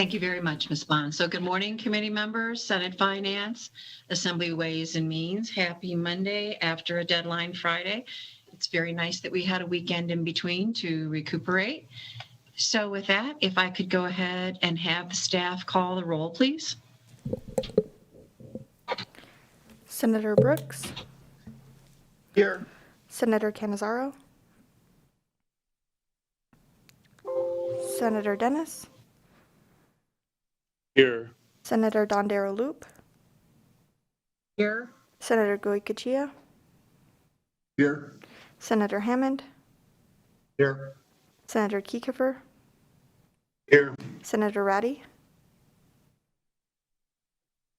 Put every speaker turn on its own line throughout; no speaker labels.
Thank you very much, Ms. Bond. So good morning, committee members, Senate Finance, Assembly Ways and Means. Happy Monday after a deadline Friday. It's very nice that we had a weekend in between to recuperate. So with that, if I could go ahead and have the staff call the roll, please.
Senator Brooks,
Here.
Senator Cannizzaro, Senator Dennis,
Here.
Senator Dondero Loop,
Here.
Senator Goycochea,
Here.
Senator Hammond,
Here.
Senator Kiefer,
Here.
Senator Ratty,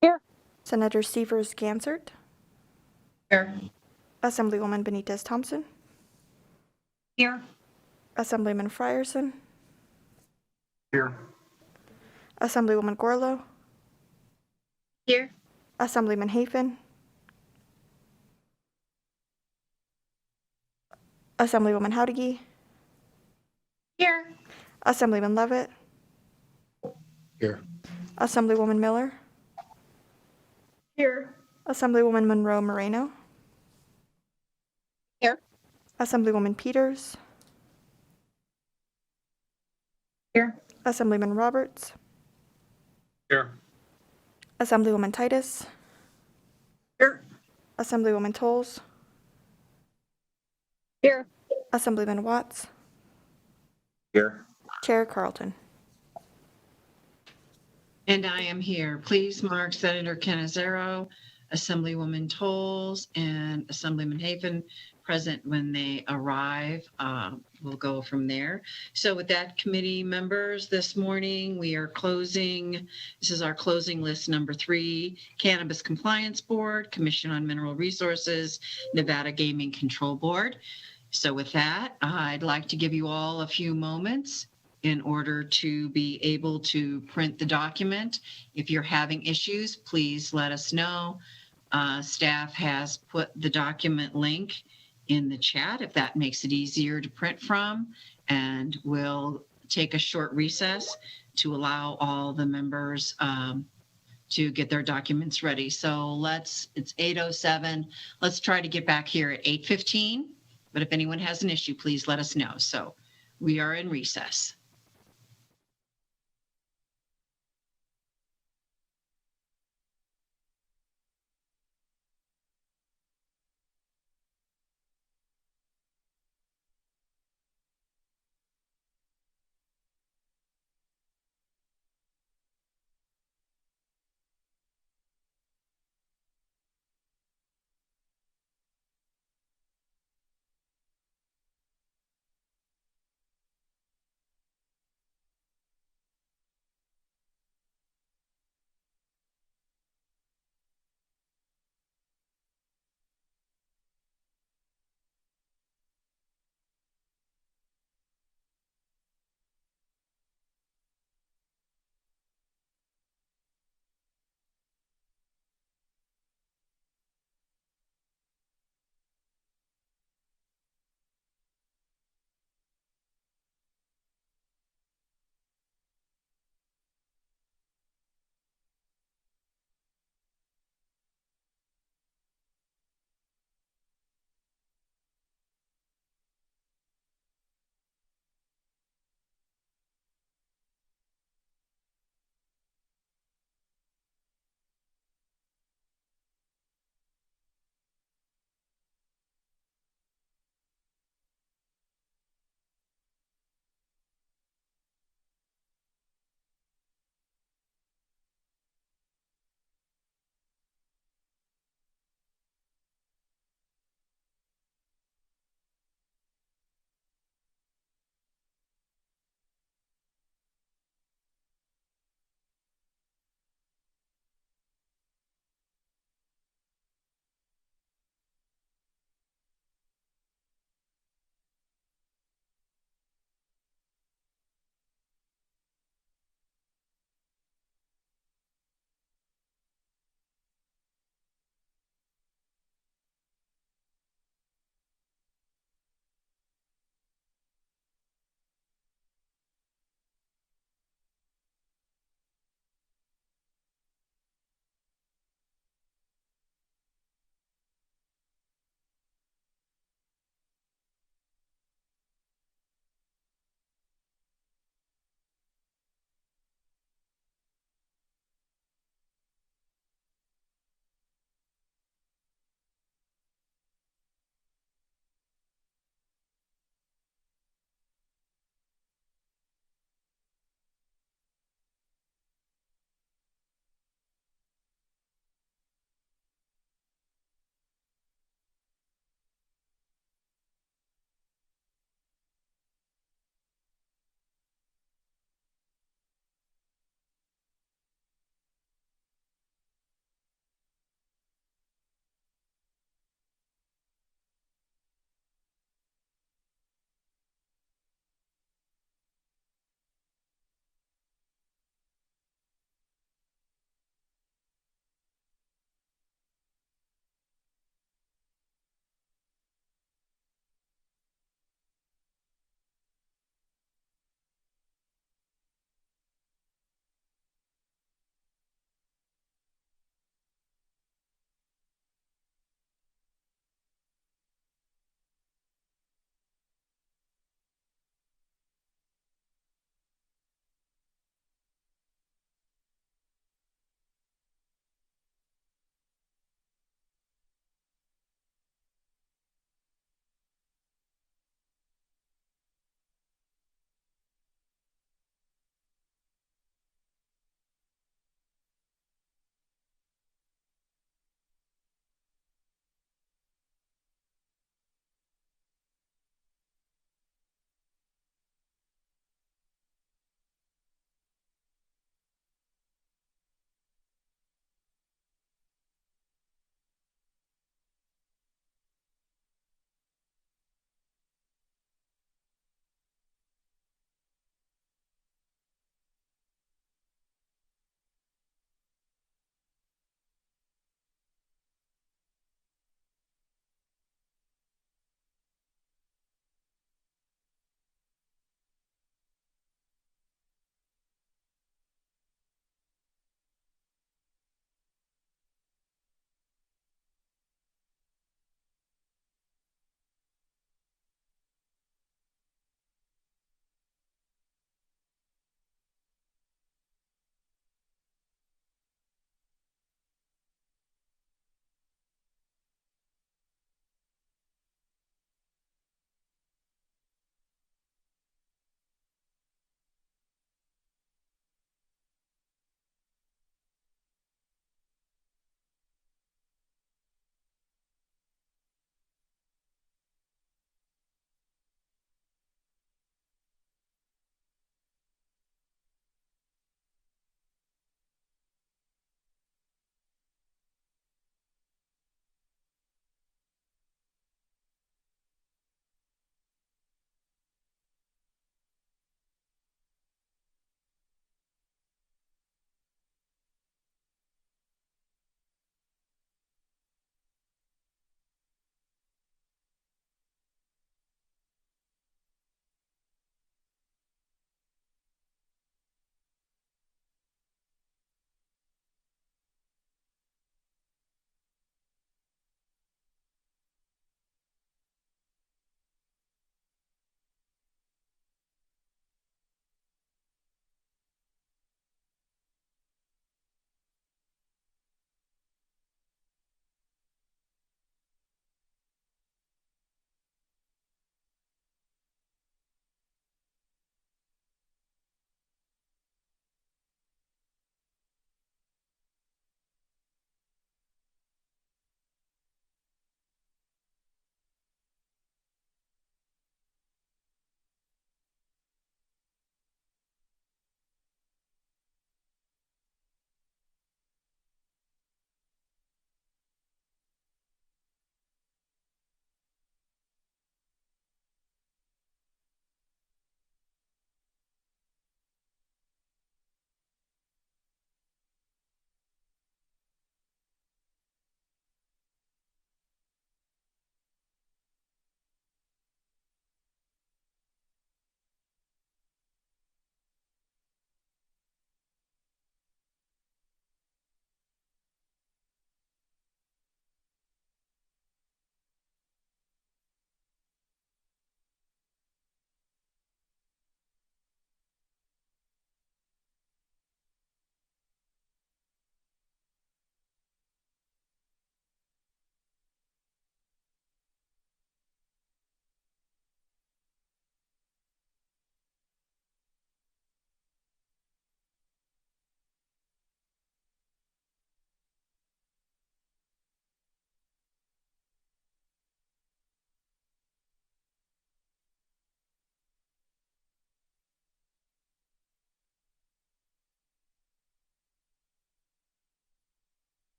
Here.
Senator Severs Gansert,
Here.
Assemblywoman Benitez Thompson,
Here.
Assemblyman Frierson,
Here.
Assemblywoman Gorlow,
Here.
Assemblyman Hafen, Assemblywoman Howdigi,
Here.
Assemblyman Levitt,
Here.
Assemblywoman Miller,
Here.
Assemblywoman Monroe Moreno,
Here.
Assemblywoman Peters,
Here.
Assemblyman Roberts,
Here.
Assemblywoman Titus,
Here.
Assemblywoman Tolles,
Here.
Assemblyman Watts,
Here.
Chair Carlton.
And I am here. Please mark Senator Cannizzaro, Assemblywoman Tolles, and Assemblyman Hafen present when they arrive. We'll go from there. So with that, committee members, this morning we are closing. This is our closing list number 3, Cannabis Compliance Board, Commission on Mineral Resources, Nevada Gaming Control Board. So with that, I'd like to give you all a few moments in order to be able to print the document. If you're having issues, please let us know. Staff has put the document link in the chat if that makes it easier to print from, and we'll take a short recess to allow all the members to get their documents ready. So it's 8:07. Let's try to get back here at 8:15, but if anyone has an issue, please let us know. So we are in recess.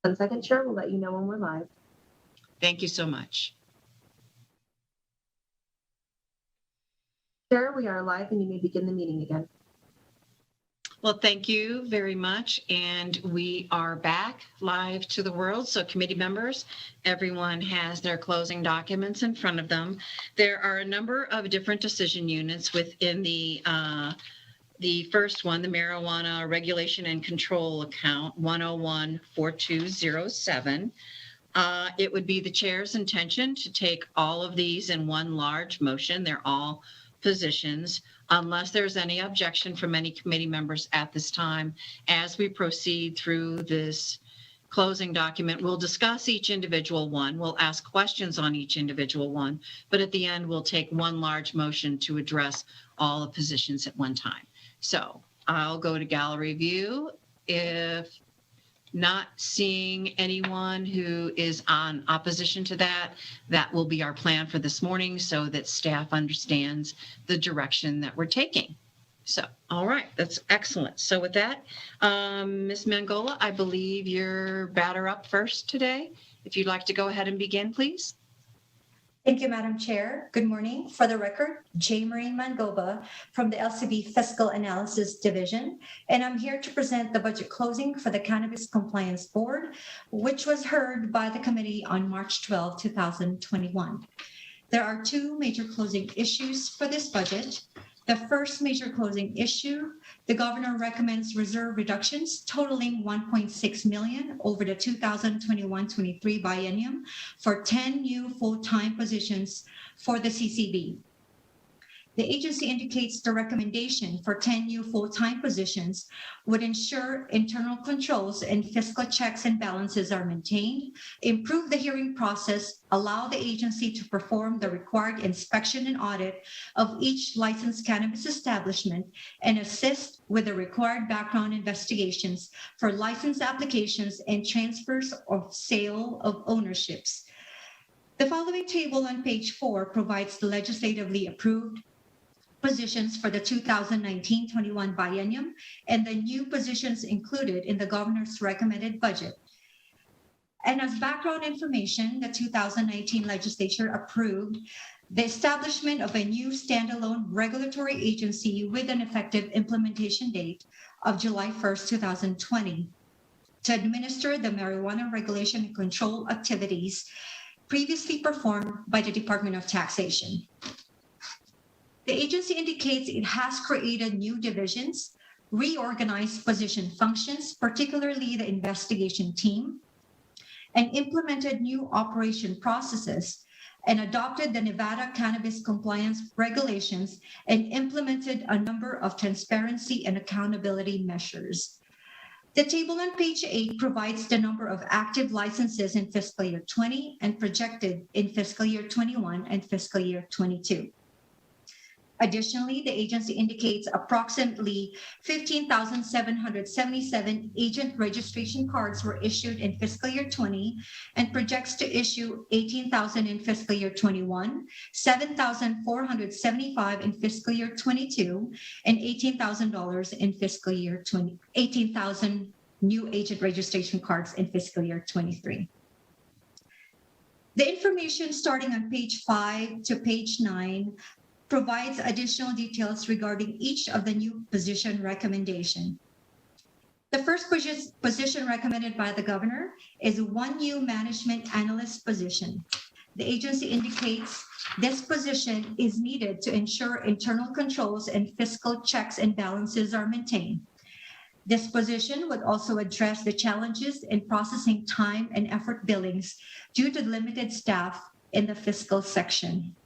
1 second, Chair. We'll let you know when we're live.
Thank you so much.
Chair, we are live and you may begin the meeting again.
Well, thank you very much. And we are back live to the world. So committee members, everyone has their closing documents in front of them. There are a number of different decision units within the first one, the marijuana regulation and control account 1014207. It would be the chair's intention to take all of these in one large motion. They're all positions, unless there's any objection from any committee members at this time. As we proceed through this closing document, we'll discuss each individual one. We'll ask questions on each individual one, but at the end, we'll take one large motion to address all the positions at one time. So I'll go to gallery view. If not seeing anyone who is on opposition to that, that will be our plan for this morning so that staff understands the direction that we're taking. So, all right, that's excellent. So with that, Ms. Mangola, I believe you're batter up first today. If you'd like to go ahead and begin, please.
Thank you, Madam Chair. Good morning. For the record, J. Maureen Mangoba from the LCB Fiscal Analysis Division, and I'm here to present the budget closing for the Cannabis Compliance Board, which was heard by the committee on March 12, 2021. There are two major closing issues for this budget. The first major closing issue, the governor recommends reserve reductions totaling $1.6 million over the 2021-23 biennium for 10 new full-time positions for the CCB. The agency indicates the recommendation for 10 new full-time positions would ensure internal controls and fiscal checks and balances are maintained, improve the hearing process, allow the agency to perform the required inspection and audit of each licensed cannabis establishment, and assist with the required background investigations for license applications and transfers of sale of ownerships. The following table on page 4 provides the legislatively approved positions for the 2019-21 biennium and the new positions included in the governor's recommended budget. And as background information, the 2019 legislature approved the establishment of a new standalone regulatory agency with an effective implementation date of July 1st, 2020 to administer the marijuana regulation and control activities previously performed by the Department of Taxation. The agency indicates it has created new divisions, reorganized position functions, particularly the investigation team, and implemented new operation processes, and adopted the Nevada Cannabis Compliance Regulations and implemented a number of transparency and accountability measures. The table on page 8 provides the number of active licenses in fiscal year 20 and projected in fiscal year 21 and fiscal year 22. Additionally, the agency indicates approximately 15,777 agent registration cards were issued in fiscal year 20 and projects to issue 18,000 in fiscal year 21, 7,475 in fiscal year 22, and $18,000 in fiscal year 20, 18,000 new agent registration cards in fiscal year 23. The information starting on page 5 to page 9 provides additional details regarding each of the new position recommendation. The first position recommended by the governor is one new management analyst position. The agency indicates this position is needed to ensure internal controls and fiscal checks and balances are maintained. This position would also address the challenges in processing time and effort billings due to limited staff in the fiscal section.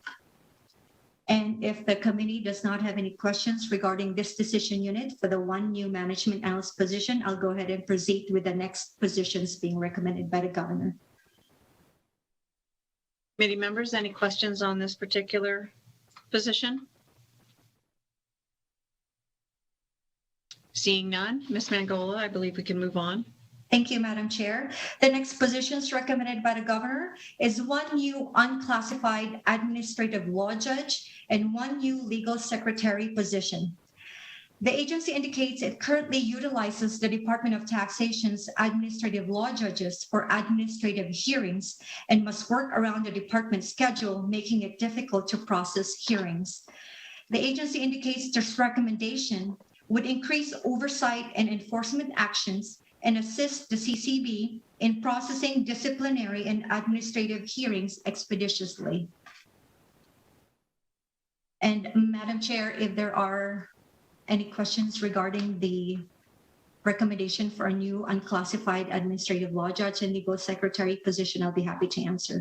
And if the committee does not have any questions regarding this decision unit for the one new management analyst position, I'll go ahead and proceed with the next positions being recommended by the governor.
Committee members, any questions on this particular position? Seeing none, Ms. Mangola, I believe we can move on.
Thank you, Madam Chair. The next positions recommended by the governor is one new unclassified administrative law judge and one new legal secretary position. The agency indicates it currently utilizes the Department of Taxation's administrative law judges for administrative hearings and must work around the department's schedule, making it difficult to process hearings. The agency indicates this recommendation would increase oversight and enforcement actions and assist the CCB in processing disciplinary and administrative hearings expeditiously. And Madam Chair, if there are any questions regarding the recommendation for a new unclassified administrative law judge and legal secretary position, I'll be happy to answer.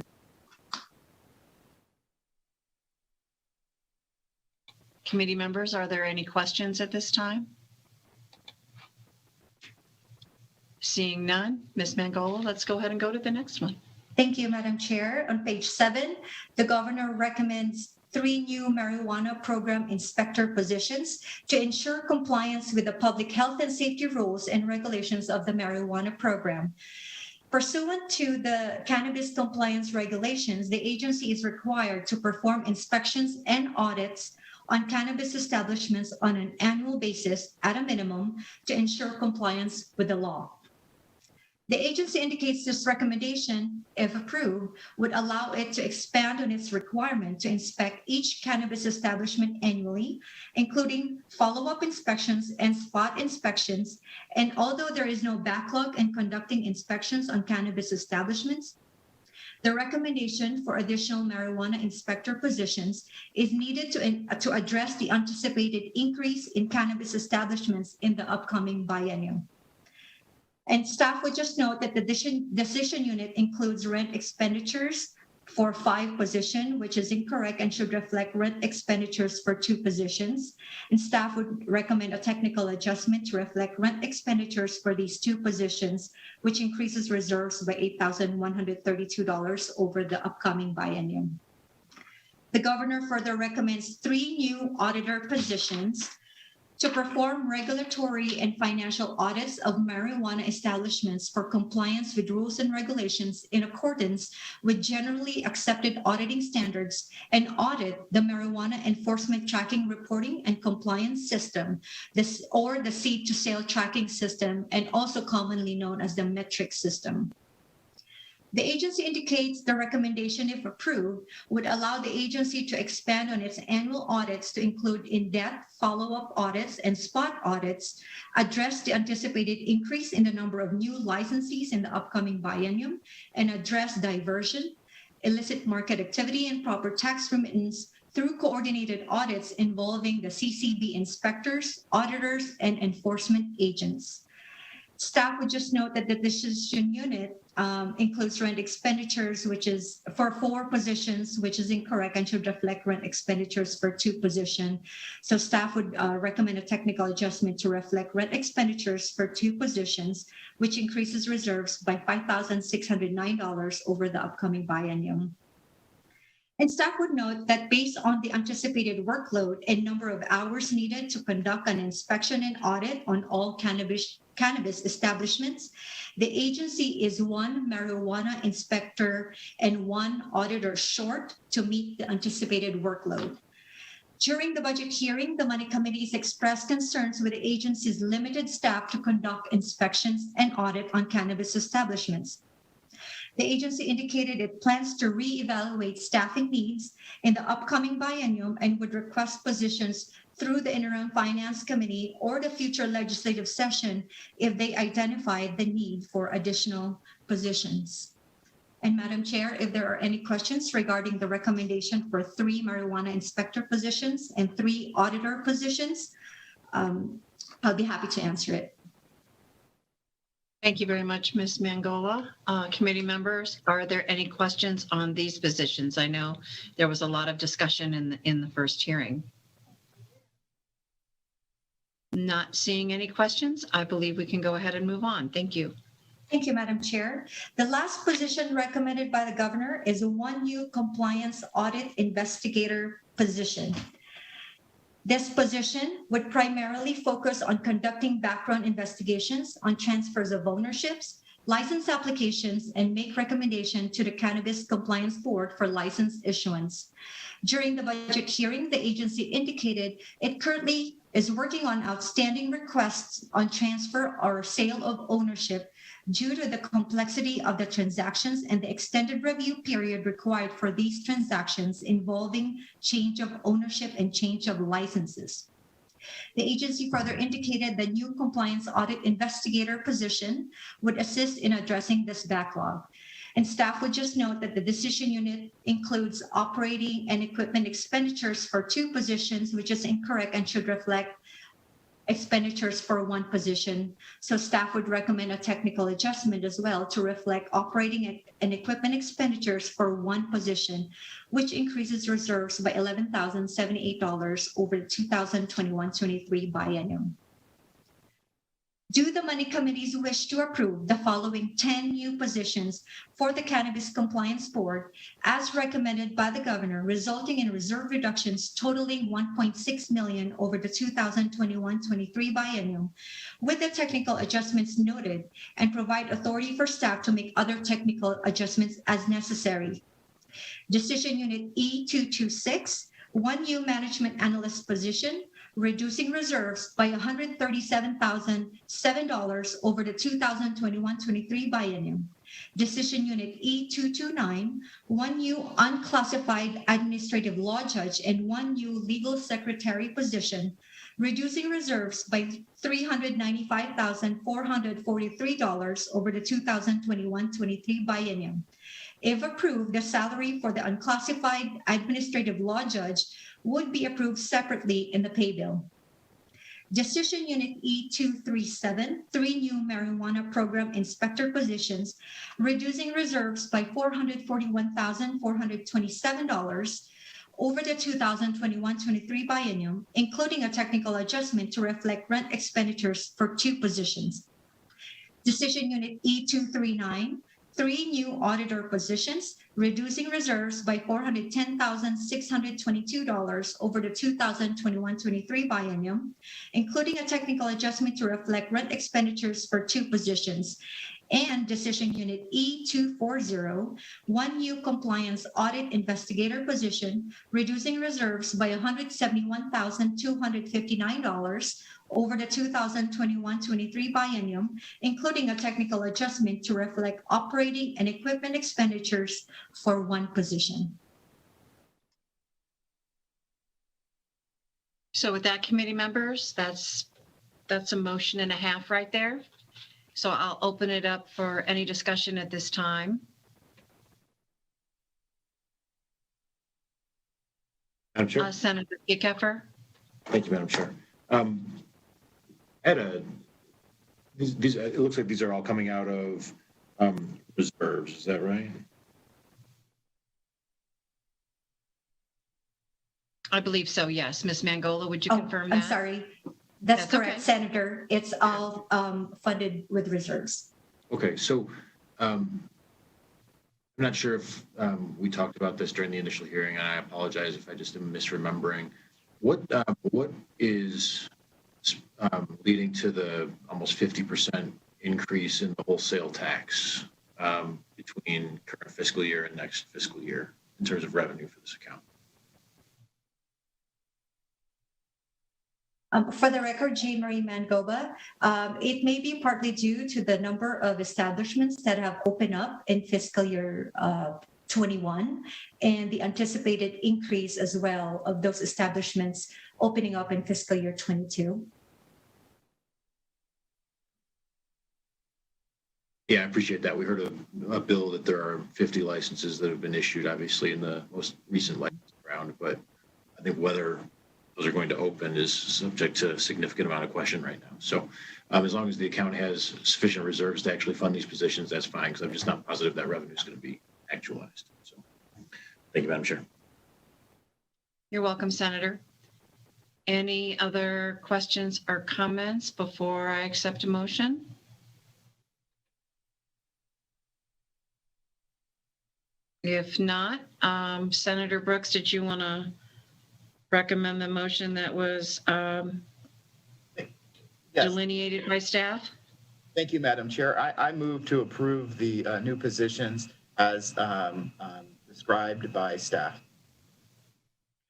Committee members, are there any questions at this time? Seeing none, Ms. Mangola, let's go ahead and go to the next one.
Thank you, Madam Chair. On page 7, the governor recommends 3 new marijuana program inspector positions to ensure compliance with the public health and safety rules and regulations of the marijuana program. Pursuant to the cannabis compliance regulations, the agency is required to perform inspections and audits on cannabis establishments on an annual basis at a minimum to ensure compliance with the law. The agency indicates this recommendation, if approved, would allow it to expand on its requirement to inspect each cannabis establishment annually, including follow-up inspections and spot inspections. And although there is no backlog in conducting inspections on cannabis establishments, the recommendation for additional marijuana inspector positions is needed to address the anticipated increase in cannabis establishments in the upcoming biennium. And staff would just note that the decision unit includes rent expenditures for 5 positions, which is incorrect and should reflect rent expenditures for 2 positions. And staff would recommend a technical adjustment to reflect rent expenditures for these 2 positions, which increases reserves by $8,132 over the upcoming biennium. The governor further recommends 3 new auditor positions to perform regulatory and financial audits of marijuana establishments for compliance with rules and regulations in accordance with generally accepted auditing standards and audit the marijuana enforcement tracking reporting and compliance system, the seed to sale tracking system, and also commonly known as the metric system. The agency indicates the recommendation, if approved, would allow the agency to expand on its annual audits to include in-depth follow-up audits and spot audits, address the anticipated increase in the number of new licensees in the upcoming biennium, and address diversion, illicit market activity, and proper tax remittance through coordinated audits involving the CCB inspectors, auditors, and enforcement agents. Staff would just note that the decision unit includes rent expenditures, which is for 4 positions, which is incorrect and should reflect rent expenditures for 2 positions. So staff would recommend a technical adjustment to reflect rent expenditures for 2 positions, which increases reserves by $5,609 over the upcoming biennium. And staff would note that based on the anticipated workload and number of hours needed to conduct an inspection and audit on all cannabis establishments, the agency is 1 marijuana inspector and 1 auditor short to meet the anticipated workload. During the budget hearing, the Money Committees expressed concerns with the agency's limited staff to conduct inspections and audit on cannabis establishments. The agency indicated it plans to reevaluate staffing needs in the upcoming biennium and would request positions through the Interim Finance Committee or the future legislative session if they identify the need for additional positions. And Madam Chair, if there are any questions regarding the recommendation for 3 marijuana inspector positions and 3 auditor positions, I'll be happy to answer it.
Thank you very much, Ms. Mangola. Committee members, are there any questions on these positions? I know there was a lot of discussion in the first hearing. Not seeing any questions, I believe we can go ahead and move on. Thank you.
Thank you, Madam Chair. The last position recommended by the governor is a 1 new compliance audit investigator position. This position would primarily focus on conducting background investigations on transfers of ownerships, license applications, and make recommendation to the Cannabis Compliance Board for license issuance. During the budget hearing, the agency indicated it currently is working on outstanding requests on transfer or sale of ownership due to the complexity of the transactions and the extended review period required for these transactions involving change of ownership and change of licenses. The agency further indicated the new compliance audit investigator position would assist in addressing this backlog. And staff would just note that the decision unit includes operating and equipment expenditures for 2 positions, which is incorrect and should reflect expenditures for 1 position. So staff would recommend a technical adjustment as well to reflect operating and equipment expenditures for 1 position, which increases reserves by $11,078 over the 2021-23 biennium. Do the money committees wish to approve the following 10 new positions for the Cannabis Compliance Board as recommended by the governor, resulting in reserve reductions totaling $1.6 million over the 2021-23 biennium, with the technical adjustments noted, and provide authority for staff to make other technical adjustments as necessary. Decision Unit E226, 1 new management analyst position, reducing reserves by $137,007 over the 2021-23 biennium. Decision Unit E229, 1 new unclassified administrative law judge and 1 new legal secretary position, reducing reserves by $395,443 over the 2021-23 biennium. If approved, the salary for the unclassified administrative law judge would be approved separately in the pay bill. Decision Unit E237, 3 new marijuana program inspector positions, reducing reserves by $441,427 over the 2021-23 biennium, including a technical adjustment to reflect rent expenditures for 2 positions. Decision Unit E239, 3 new auditor positions, reducing reserves by $410,622 over the 2021-23 biennium, including a technical adjustment to reflect rent expenditures for 2 positions. And Decision Unit E240, 1 new compliance audit investigator position, reducing reserves by $171,259 over the 2021-23 biennium, including a technical adjustment to reflect operating and equipment expenditures for 1 position.
So with that, committee members, that's a motion and a half right there. So I'll open it up for any discussion at this time.
Madam Chair.
Senator Gekeffer.
Thank you, Madam Chair. It looks like these are all coming out of reserves. Is that right?
I believe so, yes. Ms. Mangola, would you confirm that?
I'm sorry. That's correct,
okay.
Senator. It's all funded with reserves.
Okay, so I'm not sure if we talked about this during the initial hearing, and I apologize if I just am misremembering. What is leading to the almost 50% increase in the wholesale tax between current fiscal year and next fiscal year in terms of revenue for this account?
For the record, Jane Marie Mangoba, it may be partly due to the number of establishments that have opened up in fiscal year 21 and the anticipated increase as well of those establishments opening up in fiscal year 22.
Yeah, I appreciate that. We heard a bill that there are 50 licenses that have been issued, obviously, in the most recent license round, but I think whether those are going to open is subject to a significant amount of question right now. So as long as the account has sufficient reserves to actually fund these positions, that's fine, because I'm just not positive that revenue is going to be actualized. So thank you, Madam Chair.
You're welcome, Senator. Any other questions or comments before I accept a motion? If not, Senator Brooks, did you want to recommend the motion that was
Yes.
delineated by staff?
Thank you, Madam Chair. I move to approve the new positions as described by staff.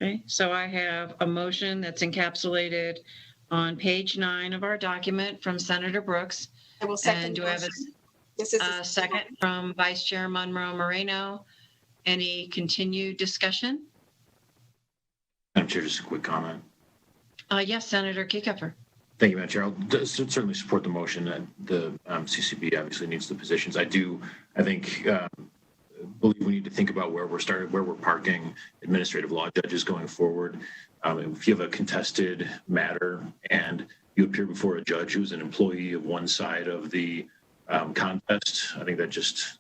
Okay, so I have a motion that's encapsulated on page 9 of our document from Senator Brooks.
I will
And
second
do
the
I have
motion. This is
a second from Vice Chair Monroe Moreno? Any continued discussion?
Madam Chair, just a quick comment.
Yes, Senator Kickover.
Thank you, Madam Chair. I'll certainly support the motion that the CCB obviously needs the positions. I think, believe we need to think about where we're parking administrative law judges going forward. If you have a contested matter and you appear before a judge who's an employee of one side of the contest, I think that just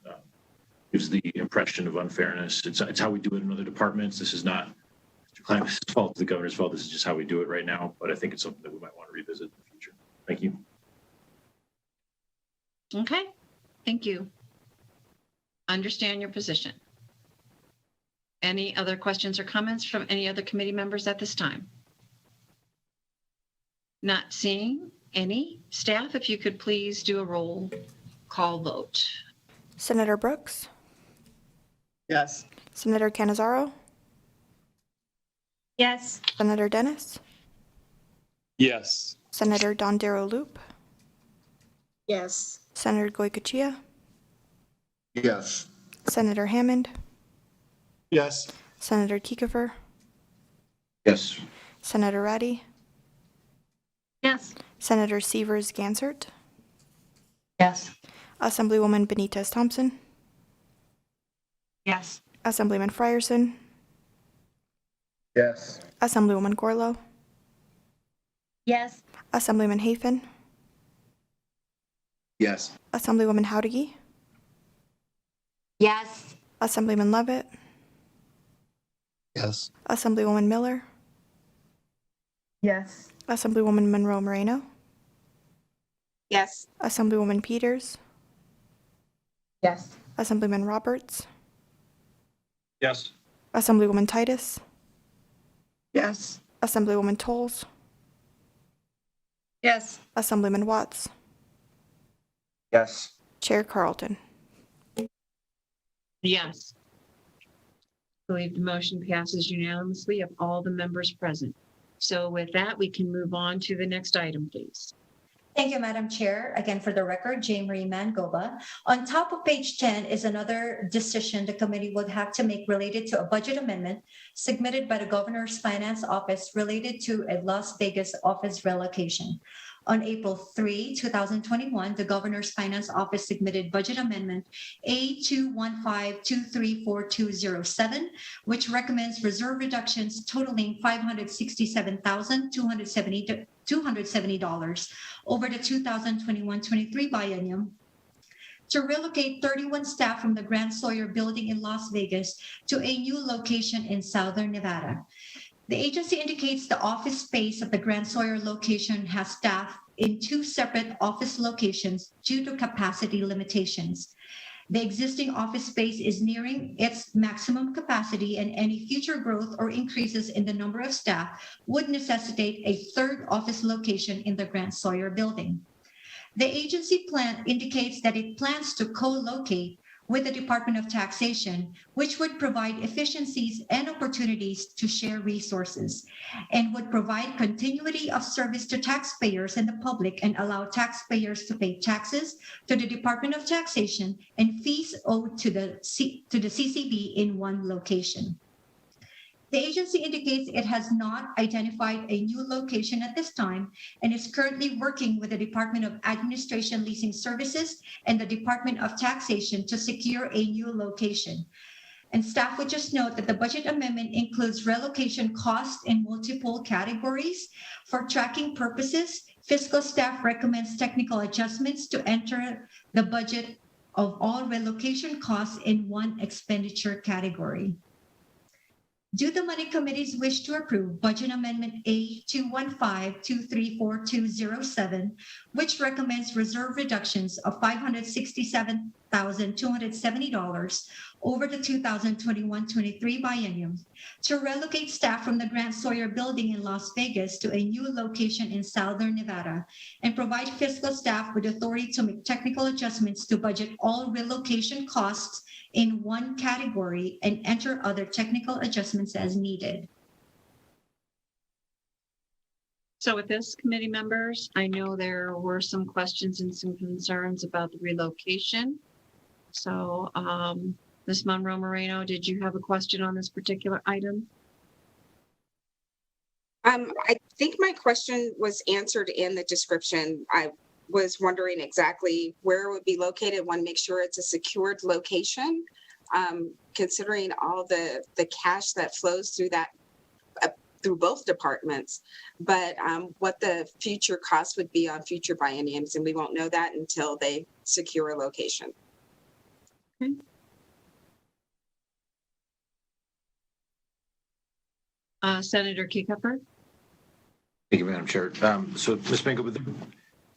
gives the impression of unfairness. It's how we do it in other departments. This is not Mr. Clemens' fault, the governor's fault. This is just how we do it right now. But I think it's something that we might want to revisit in the future. Thank you.
Okay, thank you. Understand your position. Any other questions or comments from any other committee members at this time? Not seeing any. Staff, if you could please do a roll call vote.
Senator Brooks,
Yes.
Senator Canizaro,
yes.
Senator Dennis,
Yes.
Senator Dondero Loop,
Yes.
Senator Goycochea,
Yes.
Senator Hammond,
Yes.
Senator Kiefer,
Yes.
Senator Ratty,
Yes.
Senator Severs Gansert,
Yes.
Assemblywoman Benitez Thompson,
Yes.
Assemblyman Frierson,
Yes.
Assemblywoman Gorlow,
Yes.
Assemblyman Hafen,
Yes.
Assemblywoman Howdigi,
Yes.
Assemblyman Levitt,
Yes.
Assemblywoman Miller,
Yes.
Assemblywoman Monroe Moreno,
Yes.
Assemblywoman Peters,
Yes.
Assemblyman Roberts,
Yes.
Assemblywoman Titus,
Yes.
Assemblywoman Tolles,
Yes.
Assemblyman Watts,
Yes.
Chair Carlton.
Yes. I believe the motion passes unanimously of all the members present. So with that, we can move on to the next item, please.
Thank you, Madam Chair. Again, for the record, J. Marie Mangoba. On top of page 10 is another decision the committee would have to make related to a budget amendment submitted by the Governor's Finance Office related to a Las Vegas office relocation. On April 3, 2021, the Governor's Finance Office submitted budget amendment A215234207, which recommends reserve reductions totaling $567,270 over the 2021-23 biennium to relocate 31 staff from the Grand Sawyer building in Las Vegas to a new location in Southern Nevada. The agency indicates the office space of the Grand Sawyer location has staff in 2 separate office locations due to capacity limitations. The existing office space is nearing its maximum capacity, and any future growth or increases in the number of staff would necessitate a 3rd office location in the Grand Sawyer building. The agency plan indicates that it plans to co-locate with the Department of Taxation, which would provide efficiencies and opportunities to share resources, and would provide continuity of service to taxpayers and the public and allow taxpayers to pay taxes to the Department of Taxation and fees owed to the CCB in one location. The agency indicates it has not identified a new location at this time and is currently working with the Department of Administration Leasing Services and the Department of Taxation to secure a new location. And staff would just note that the budget amendment includes relocation costs in multiple categories. For tracking purposes, fiscal staff recommends technical adjustments to enter the budget of all relocation costs in one expenditure category. Do the money committees wish to approve budget amendment A215234207, which recommends reserve reductions of $1,270 over the 2021-23 biennium to relocate staff from the Grant Sawyer Building in Las Vegas to a new location in Southern Nevada and provide fiscal staff with authority to make technical adjustments to budget all relocation costs in one category and enter other technical adjustments as needed.
So with this, committee members, I know there were some questions and some concerns about the relocation. So, Ms. Monroe Moreno, did you have a question on this particular item?
I think my question was answered in the description. I was wondering exactly where it would be located. Want to make sure it's a secured location, considering all the cash that flows through that through both departments, but what the future costs would be on future bienniums, and we won't know that until they secure a location.
Okay. Senator Kickover.
Thank you, Madam Chair. So, Ms. Benko,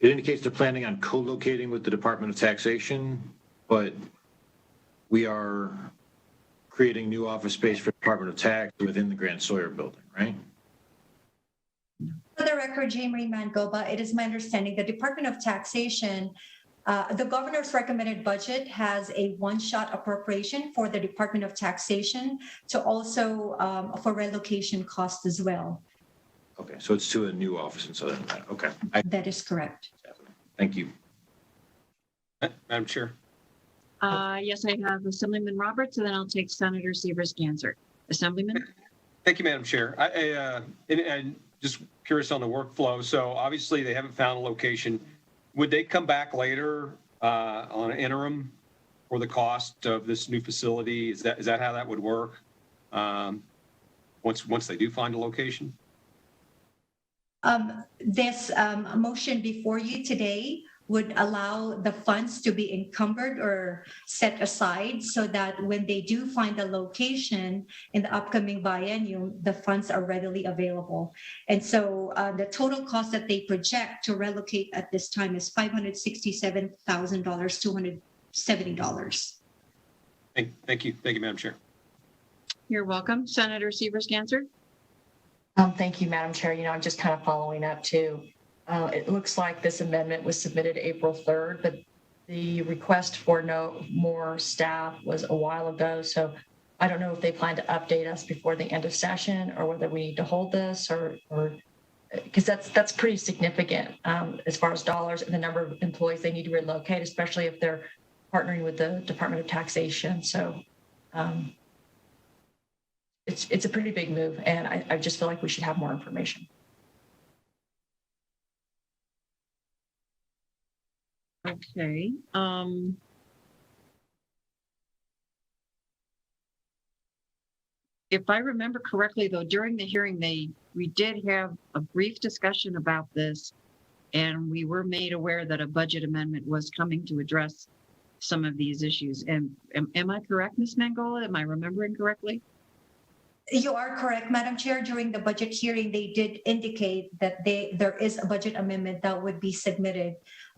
it indicates they're planning on co-locating with the Department of Taxation, but we are creating new office space for the Department of Tax within the Grant Sawyer building, right?
For the record, Jane Marie Mangoba, it is my understanding the Department of Taxation, the governor's recommended budget has a one-shot appropriation for the Department of Taxation to also for relocation costs as well.
Okay, so it's to a new office in Southern Nevada. Okay.
That is correct.
Thank you.
Madam Chair.
Yes, I have Assemblyman Roberts, and then I'll take Senator Severs-Gansert. Assemblyman?
Thank you, Madam Chair. And just curious on the workflow. So obviously they haven't found a location. Would they come back later on an interim for the cost of this new facility? Is that how that would work? Once they do find a location?
This motion before you today would allow the funds to be encumbered or set aside so that when they do find a location in the upcoming biennium, the funds are readily available. And so the total cost that they project to relocate at this time is $567,270.
Thank you, Madam Chair.
You're welcome. Senator Severs-Gansert?
Thank you, Madam Chair. I'm just kind of following up too. It looks like this amendment was submitted April 3rd, but the request for no more staff was a while ago. So I don't know if they plan to update us before the end of session or whether we need to hold this or because that's pretty significant as far as dollars and the number of employees they need to relocate, especially if they're partnering with the Department of Taxation. So it's a pretty big move, and I just feel like we should have more information.
Okay. If I remember correctly, though, during the hearing, we did have a brief discussion about this, and we were made aware that a budget amendment was coming to address some of these issues. And am I correct, Ms. Mangola? Am I remembering correctly?
You are correct, Madam Chair. During the budget hearing, they did indicate that there is a budget amendment that would be submitted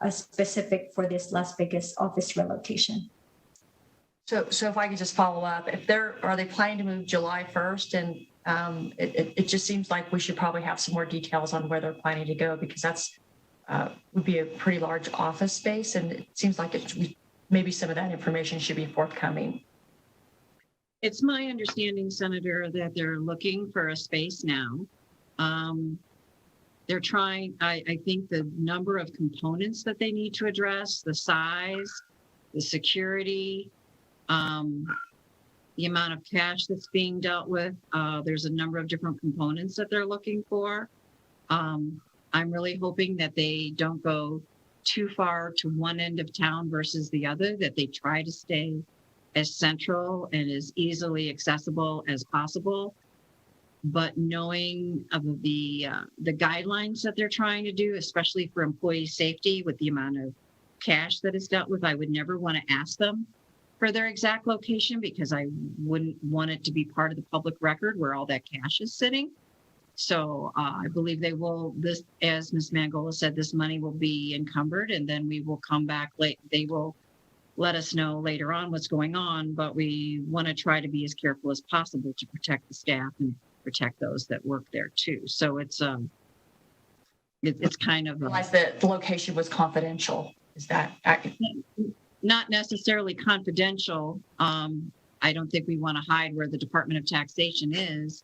specific for this Las Vegas office relocation.
So if I could just follow up, are they planning to move July 1st? And it just seems like we should probably have some more details on where they're planning to go, because that's would be a pretty large office space, and it seems like maybe some of that information should be forthcoming.
It's my understanding, Senator, that they're looking for a space now. They're trying, I think the number of components that they need to address, the size, the security, the amount of cash that's being dealt with. There's a number of different components that they're looking for. I'm really hoping that they don't go too far to one end of town versus the other, that they try to stay as central and as easily accessible as possible. But knowing of the guidelines that they're trying to do, especially for employee safety with the amount of cash that is dealt with, I would never want to ask them for their exact location, because I wouldn't want it to be part of the public record where all that cash is sitting. So I believe they will, this, as Ms. Mangola said, this money will be encumbered, and then we will come back late. They will let us know later on what's going on, but we want to try to be as careful as possible to protect the staff and protect those that work there too. So it's kind of
Realize that the location was confidential. Is that accurate?
not necessarily confidential. I don't think we want to hide where the Department of Taxation is.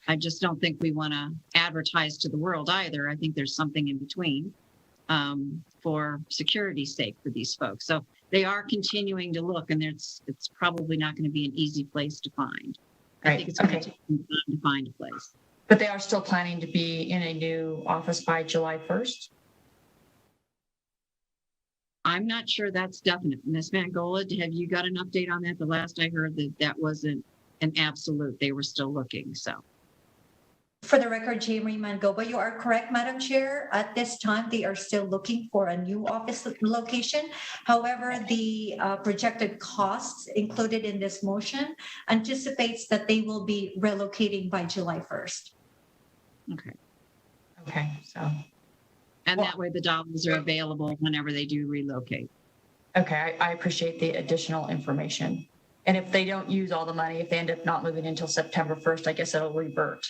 I just don't think we want to advertise to the world either. I think there's something in between for security's sake for these folks. So they are continuing to look, and it's probably not going to be an easy place to find. I think it's going to take some time to find a place.
But they are still planning to be in a new office by July 1st?
I'm not sure that's definite. Ms. Mangola, have you got an update on that? The last I heard that wasn't an absolute. They were still looking, so.
For the record, J. Marie Mangoba, you are correct, Madam Chair. At this time, they are still looking for a new office location. However, the projected costs included in this motion anticipates that they will be relocating by July 1st.
Okay, so.
And that way the dollars are available whenever they do relocate.
Okay, I appreciate the additional information. And if they don't use all the money, if they end up not moving until September 1st, I guess it'll revert.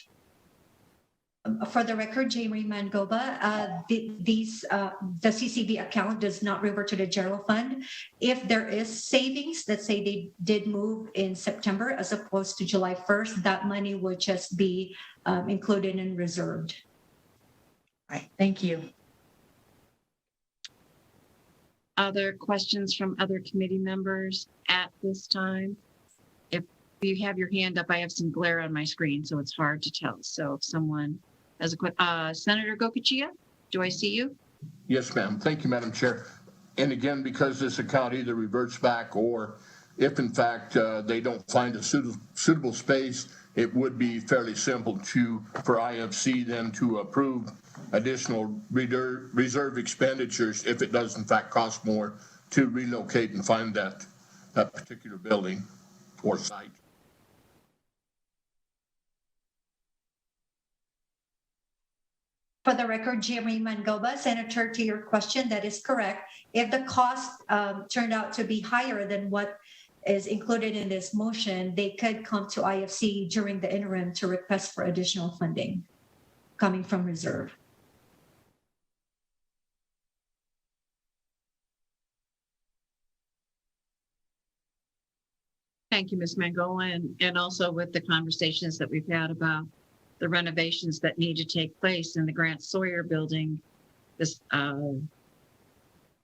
For the record, J. Marie Mangoba, the CCB account does not revert to the general fund. If there is savings, let's say they did move in September as opposed to July 1st, that money would just be included and reserved.
All right, thank you.
Other questions from other committee members at this time? If you have your hand up, I have some glare on my screen, so it's hard to tell. So if someone has a question, Senator Gokachia, do I see you?
Yes, ma'am. Thank you, Madam Chair. And again, because this account either reverts back or if in fact they don't find a suitable space, it would be fairly simple for IFC then to approve additional reserve expenditures if it does in fact cost more to relocate and find that particular building or site.
For the record, J. Marie Mangoba, Senator, to your question, that is correct. If the cost turned out to be higher than what is included in this motion, they could come to IFC during the interim to request for additional funding coming from reserve.
Thank you, Ms. Mangola, and also with the conversations that we've had about the renovations that need to take place in the Grant Sawyer building. This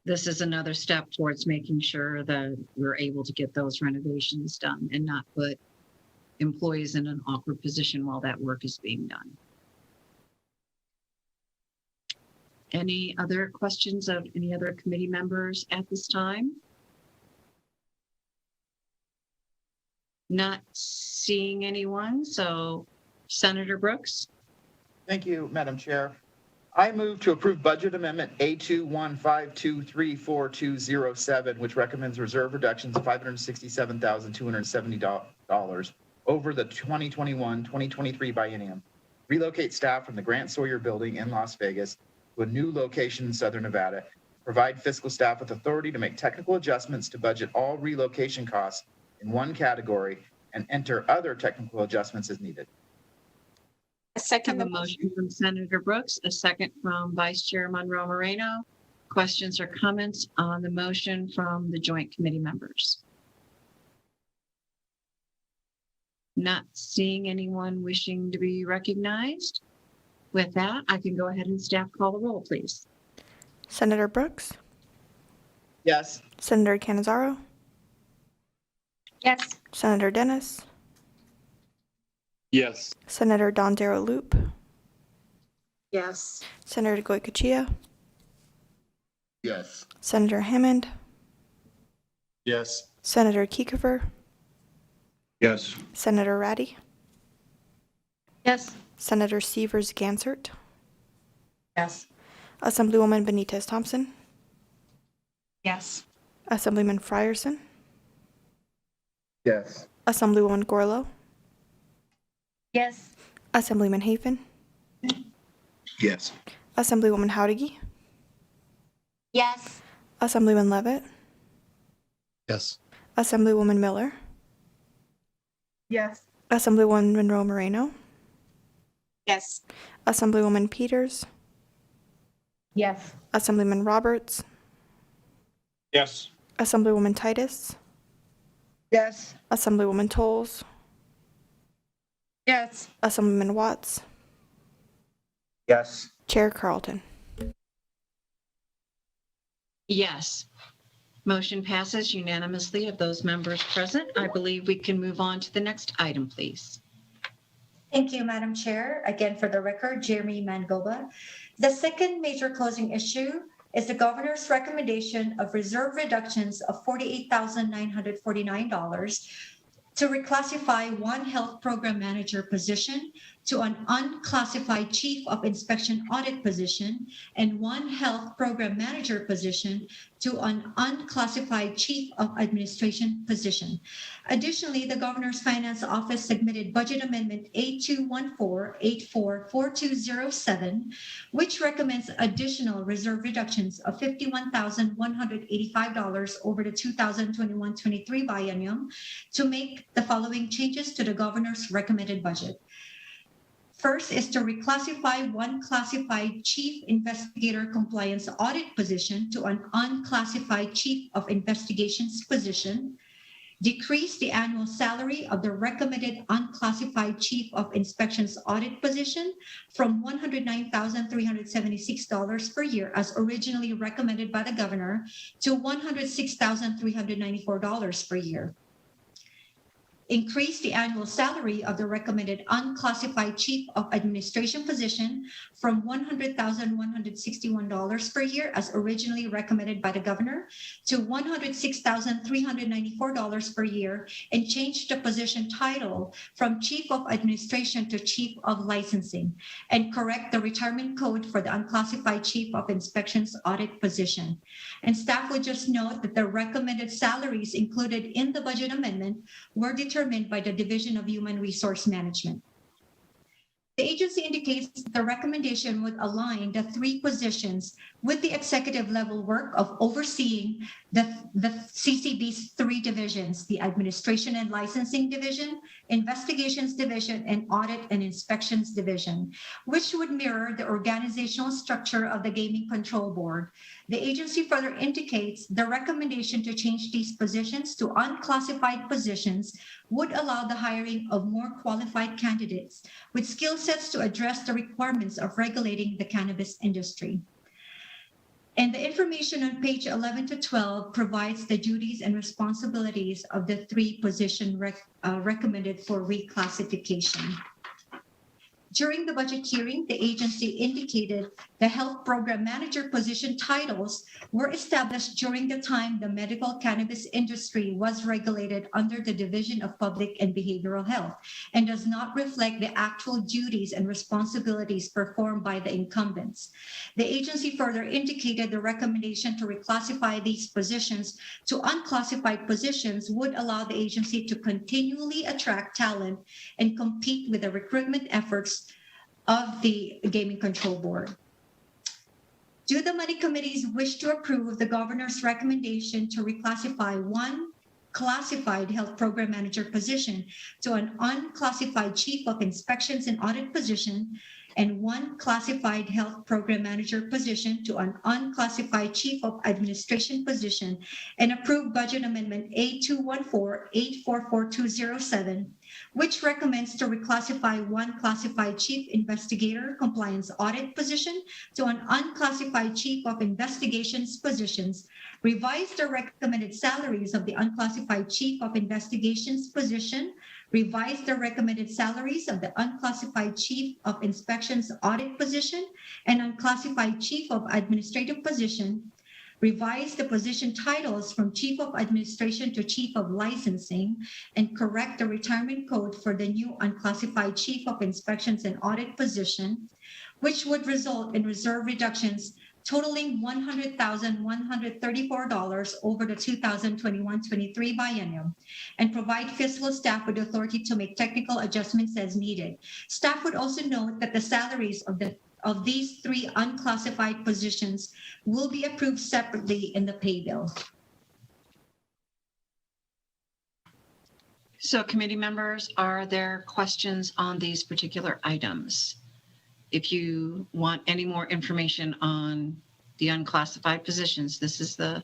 is another step towards making sure that we're able to get those renovations done and not put employees in an awkward position while that work is being done. Any other questions of any other committee members at this time? Not seeing anyone, so Senator Brooks.
Thank you, Madam Chair. I move to approve Budget Amendment A2152342207, which recommends reserve reductions of $567,270 over the 2021-2023 biennium. Relocate staff from the Grant Sawyer building in Las Vegas to a new location in Southern Nevada. Provide fiscal staff with authority to make technical adjustments to budget all relocation costs in one category and enter other technical adjustments as needed.
A second
Have a motion from Senator Brooks, a second from Vice Chair Monroe Moreno. Questions or comments on the motion from the joint committee members? Not seeing anyone wishing to be recognized. With that, I can go ahead and staff call the roll, please.
Senator Brooks,
Yes.
Senator Canizaro,
Yes.
Senator Dennis,
Yes.
Senator Dondero Loop,
Yes.
Senator Goycochea,
Yes.
Senator Hammond,
Yes.
Senator Kiekever,
Yes.
Senator Ratty,
Yes.
Senator Severs Gansert,
Yes.
Assemblywoman Benitez Thompson,
Yes.
Assemblyman Frierson,
Yes.
Assemblywoman Gorlow,
Yes.
Assemblyman Hafen,
Yes.
Assemblywoman Howdigy,
Yes.
Assemblyman Levitt,
Yes.
Assemblywoman Miller,
Yes.
Assemblywoman Monroe Moreno,
Yes.
Assemblywoman Peters,
Yes.
Assemblyman Roberts,
Yes.
Assemblywoman Titus,
Yes.
Assemblywoman Tolles,
Yes.
Assemblyman Watts,
Yes.
Chair Carlton.
Yes. Motion passes unanimously of those members present. I believe we can move on to the next item, please.
Thank you, Madam Chair. Again, for the record, Jeremy Mangoba. The second major closing issue is the governor's recommendation of reserve reductions of $48,949 to reclassify one health program manager position to an unclassified chief of inspection audit position and one health program manager position to an unclassified chief of administration position. Additionally, the governor's finance office submitted budget amendment A214844207, which recommends additional reserve reductions of $51,185 over the 2021-23 biennium to make the following changes to the governor's recommended budget. First is to reclassify one classified chief investigator compliance audit position to an unclassified chief of investigations position, decrease the annual salary of the recommended unclassified chief of inspections audit position from $109,376 per year as originally recommended by the governor to $106,394 per year. Increase the annual salary of the recommended unclassified chief of administration position from $100,161 per year as originally recommended by the governor to $106,394 per year, and change the position title from chief of administration to chief of licensing, and correct the retirement code for the unclassified chief of inspections audit position. And staff would just note that the recommended salaries included in the budget amendment were determined by the Division of Human Resource Management. The agency indicates that the recommendation would align the three positions with the executive level work of overseeing the CCB's three divisions, the Administration and Licensing Division, Investigations Division, and Audit and Inspections Division, which would mirror the organizational structure of the Gaming Control Board. The agency further indicates the recommendation to change these positions to unclassified positions would allow the hiring of more qualified candidates with skill sets to address the requirements of regulating the cannabis industry. And the information on page 11 to 12 provides the duties and responsibilities of the three positions recommended for reclassification. During the budget hearing, the agency indicated the health program manager position titles were established during the time the medical cannabis industry was regulated under the Division of Public and Behavioral Health and does not reflect the actual duties and responsibilities performed by the incumbents. The agency further indicated the recommendation to reclassify these positions to unclassified positions would allow the agency to continually attract talent and compete with the recruitment efforts of the Gaming Control Board. Do the money committees wish to approve the governor's recommendation to reclassify one classified health program manager position to an unclassified chief of inspections and audit position and one classified health program manager position to an unclassified chief of administration position, and approve budget amendment A214844207, which recommends to reclassify one classified chief investigator compliance audit position to an unclassified chief of investigations positions, revise the recommended salaries of the unclassified chief of investigations position, revise the recommended salaries of the unclassified chief of inspections audit position and unclassified chief of administrative position, revise the position titles from chief of administration to chief of licensing, and correct the retirement code for the new unclassified chief of inspections and audit position, which would result in reserve reductions totaling $100,134 over the 2021-23 biennium, and provide fiscal staff with authority to make technical adjustments as needed. Staff would also note that the salaries of these three unclassified positions will be approved separately in the pay bill.
So committee members, are there questions on these particular items? If you want any more information on the unclassified positions, this is the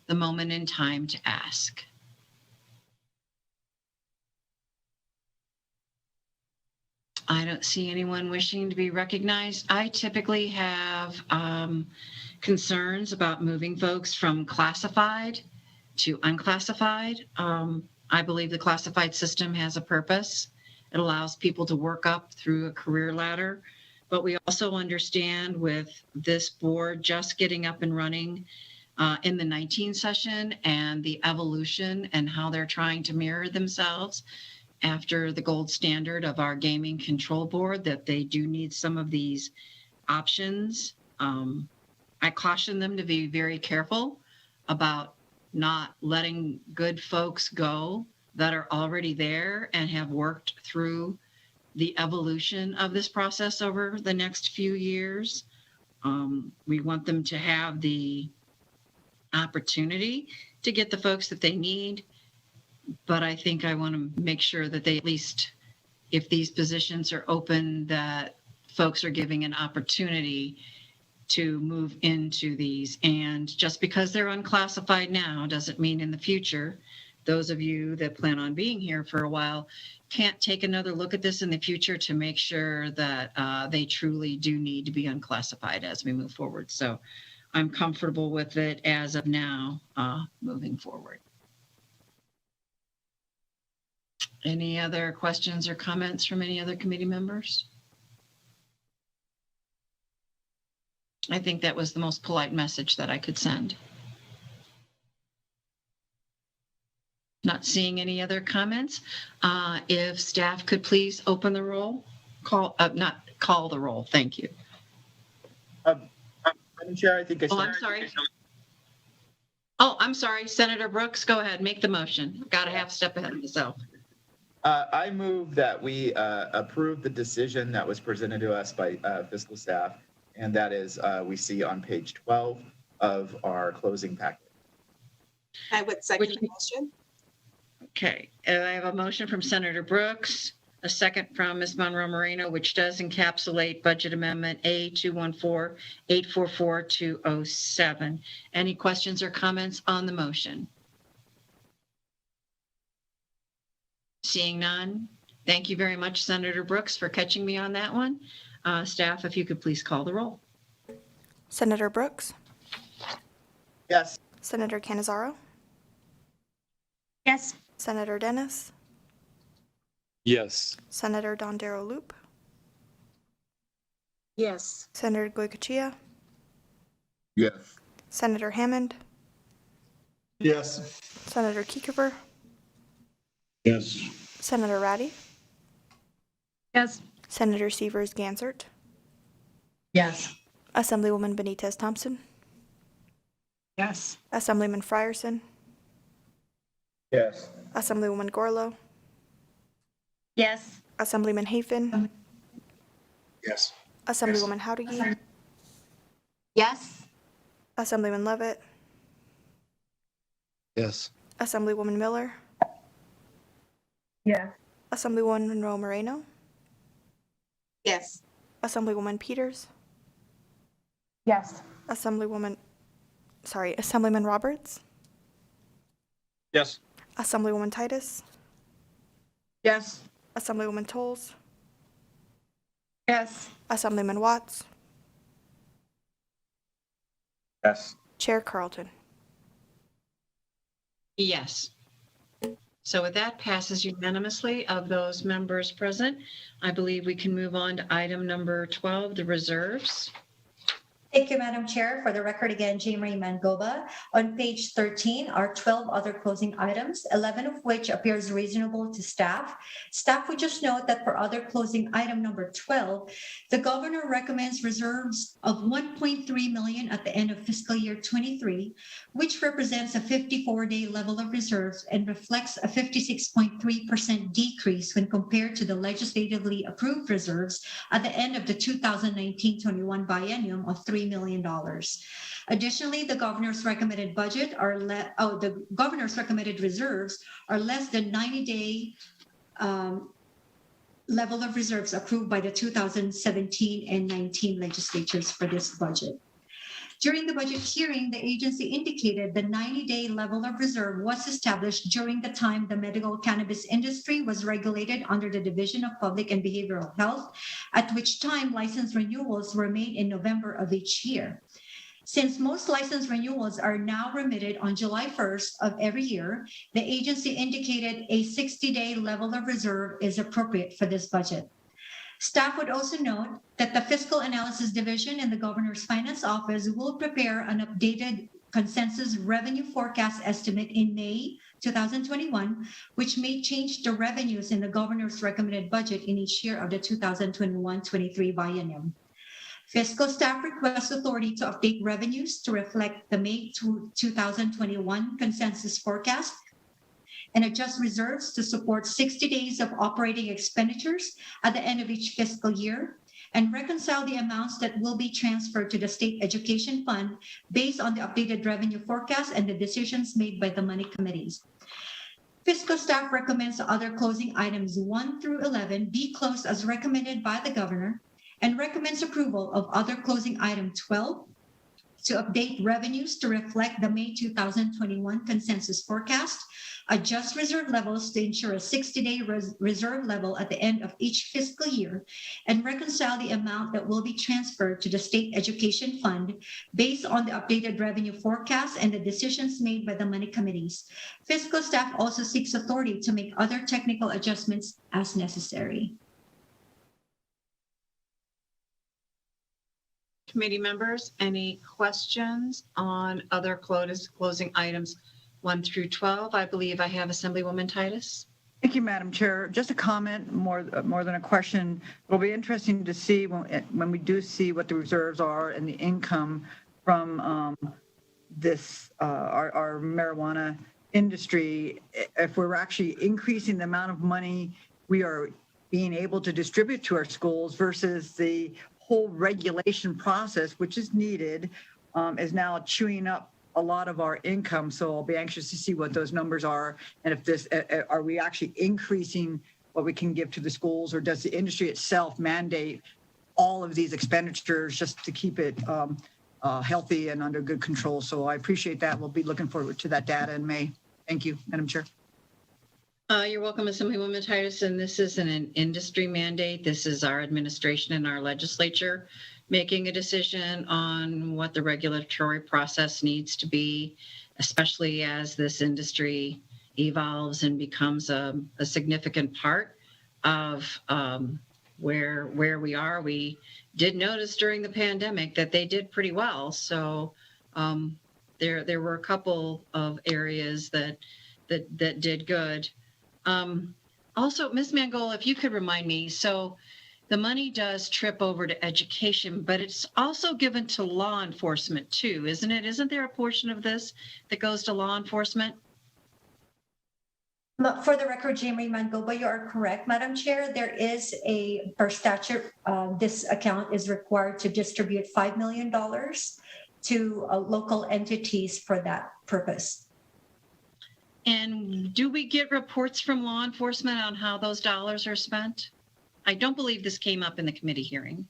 moment in time to ask. I don't see anyone wishing to be recognized. I typically have concerns about moving folks from classified to unclassified. I believe the classified system has a purpose. It allows people to work up through a career ladder. But we also understand with this board just getting up and running in the 19 session and the evolution and how they're trying to mirror themselves after the gold standard of our gaming control board, that they do need some of these options. I caution them to be very careful about not letting good folks go that are already there and have worked through the evolution of this process over the next few years. We want them to have the opportunity to get the folks that they need, but I think I want to make sure that they, at least if these positions are open, that folks are giving an opportunity to move into these. And just because they're unclassified now doesn't mean in the future, those of you that plan on being here for a while can't take another look at this in the future to make sure that they truly do need to be unclassified as we move forward. So I'm comfortable with it as of now, moving forward. Any other questions or comments from any other committee members? I think that was the most polite message that I could send. Not seeing any other comments. If staff could please open the roll, not call the roll. Thank you.
Madam Chair, I think I.
Oh, I'm sorry. Oh, I'm sorry. Senator Brooks, go ahead. Make the motion. Got a half step ahead of myself.
I move that we approve the decision that was presented to us by fiscal staff, and that is we see on page 12 of our closing packet.
I would second the motion.
Okay, and I have a motion from Senator Brooks, a second from Ms. Monroe Moreno, which does encapsulate budget amendment A214844-207. Any questions or comments on the motion? Seeing none, thank you very much, Senator Brooks, for catching me on that one. Staff, if you could please call the roll.
Senator Brooks,
Yes.
Senator Canizaro,
Yes.
Senator Dennis,
Yes.
Senator Dondero Loop,
Yes.
Senator Goycochea,
Yes.
Senator Hammond,
Yes.
Senator Kiekever,
Yes.
Senator Ratty,
Yes.
Senator Severs Gansert,
Yes.
Assemblywoman Benitez Thompson,
Yes.
Assemblyman Frierson,
Yes.
Assemblywoman Gorlow,
Yes.
Assemblyman Hafen,
Yes.
Assemblywoman Howdigi,
Yes.
Assemblyman Levitt,
Yes.
Assemblywoman Miller,
Yes.
Assemblywoman Monroe Moreno,
Yes.
Assemblywoman Peters,
Yes.
Assemblyman Roberts,
Yes.
Assemblywoman Titus,
Yes.
Assemblywoman Tolles,
Yes.
Assemblyman Watts,
Yes.
Chair Carlton.
Yes. So with that, passes unanimously of those members present. I believe we can move on to item number 12, the reserves.
Thank you, Madam Chair. For the record again, Jane Marie Mangoba. On page 13 are 12 other closing items, 11 of which appears reasonable to staff. Staff would just note that for other closing item number 12, the governor recommends reserves of 1.3 million at the end of fiscal year 23, which represents a 54-day level of reserves and reflects a 56.3% decrease when compared to the legislatively approved reserves at the end of the 2019-21 biennium of 3 $3 million. Additionally, the governor's recommended the governor's recommended reserves are less than 90-day level of reserves approved by the 2017 and 19 legislatures for this budget. During the budget hearing, the agency indicated the 90-day level of reserve was established during the time the medical cannabis industry was regulated under the Division of Public and Behavioral Health, at which time license renewals were made in November of each year. Since most license renewals are now remitted on July 1st of every year, the agency indicated a 60-day level of reserve is appropriate for this budget. Staff would also note that the Fiscal Analysis Division in the Governor's Finance Office will prepare an updated consensus revenue forecast estimate in May 2021, which may change the revenues in the Governor's recommended budget in each year of the 2021-23 biennium. Fiscal staff requests authority to update revenues to reflect the May 2021 consensus forecast and adjust reserves to support 60 days of operating expenditures at the end of each fiscal year, and reconcile the amounts that will be transferred to the State Education Fund based on the updated revenue forecast and the decisions made by the money committees. Fiscal staff recommends other closing items 1 through 11 be closed as recommended by the governor, and recommends approval of other closing item 12 to update revenues to reflect the May 2021 consensus forecast, adjust reserve levels to ensure a 60-day reserve level at the end of each fiscal year, and reconcile the amount that will be transferred to the State Education Fund based on the updated revenue forecast and the decisions made by the money committees. Fiscal staff also seeks authority to make other technical adjustments as necessary.
Committee members, any questions on other closing items 1 through 12? I believe I have Assemblywoman Titus.
Thank you, Madam Chair. Just a comment, more than a question. It'll be interesting to see when we do see what the reserves are and the income from this our marijuana industry. If we're actually increasing the amount of money we are being able to distribute to our schools versus the whole regulation process, which is needed, is now chewing up a lot of our income. So I'll be anxious to see what those numbers are, and if this are we actually increasing what we can give to the schools, or does the industry itself mandate all of these expenditures just to keep it healthy and under good control? So I appreciate that. We'll be looking forward to that data in May. Thank you, Madam Chair.
You're welcome, Assemblywoman Titus, and this isn't an industry mandate. This is our administration and our legislature making a decision on what the regulatory process needs to be, especially as this industry evolves and becomes a significant part of where we are. We did notice during the pandemic that they did pretty well. So there were a couple of areas that did good. Also, Ms. Mangola, if you could remind me, so the money does trip over to education, but it's also given to law enforcement too, isn't it? Isn't there a portion of this that goes to law enforcement?
For the record, Jamie Mangoba, you are correct, Madam Chair. There is per statute, this account is required to distribute $5 million to local entities for that purpose.
And do we get reports from law enforcement on how those dollars are spent? I don't believe this came up in the committee hearing.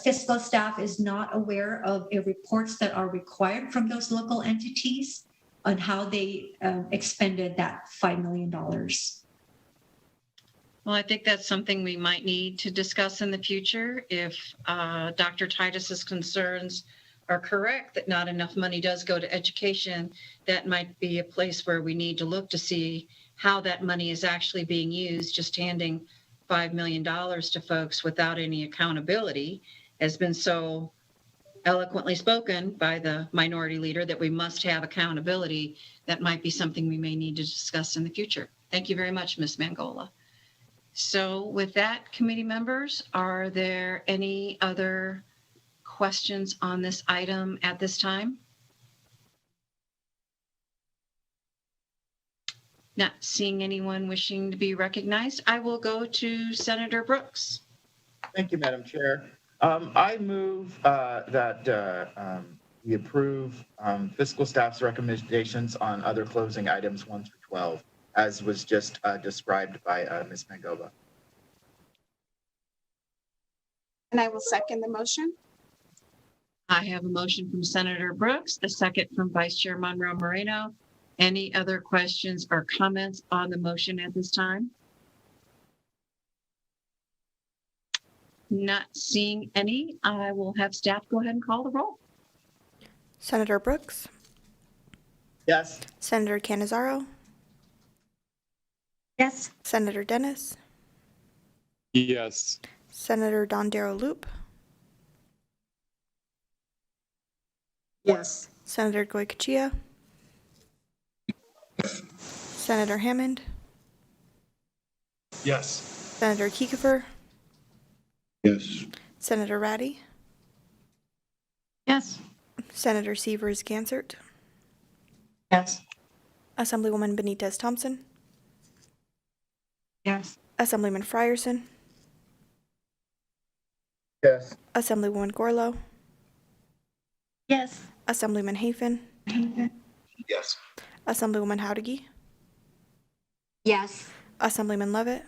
Fiscal staff is not aware of reports that are required from those local entities on how they expended that $5 million.
Well, I think that's something we might need to discuss in the future. If Dr. Titus's concerns are correct, that not enough money does go to education, that might be a place where we need to look to see how that money is actually being used. Just handing $5 million to folks without any accountability has been so eloquently spoken by the minority leader that we must have accountability. That might be something we may need to discuss in the future. Thank you very much, Ms. Mangola. So with that, committee members, are there any other questions on this item at this time? Not seeing anyone wishing to be recognized, I will go to Senator Brooks.
Thank you, Madam Chair. I move that we approve fiscal staff's recommendations on other closing items 1 through 12, as was just described by Ms. Mangoba.
And I will second the motion.
I have a motion from Senator Brooks, a second from Vice Chair Monroe Moreno. Any other questions or comments on the motion at this time? Not seeing any. I will have staff go ahead and call the roll.
Senator Brooks,
Yes.
Senator Canizaro,
Yes.
Senator Dennis,
Yes.
Senator Dondero Loop,
Yes.
Senator Goycochea, Senator Hammond,
Yes.
Senator Kiefer,
Yes.
Senator Ratty,
Yes.
Senator Severs Gansert,
Yes.
Assemblywoman Benitez Thompson,
Yes.
Assemblyman Frierson,
Yes.
Assemblywoman Gorlow,
Yes.
Assemblyman Hafen,
Yes.
Assemblywoman Howdigy,
Yes.
Assemblyman Levitt,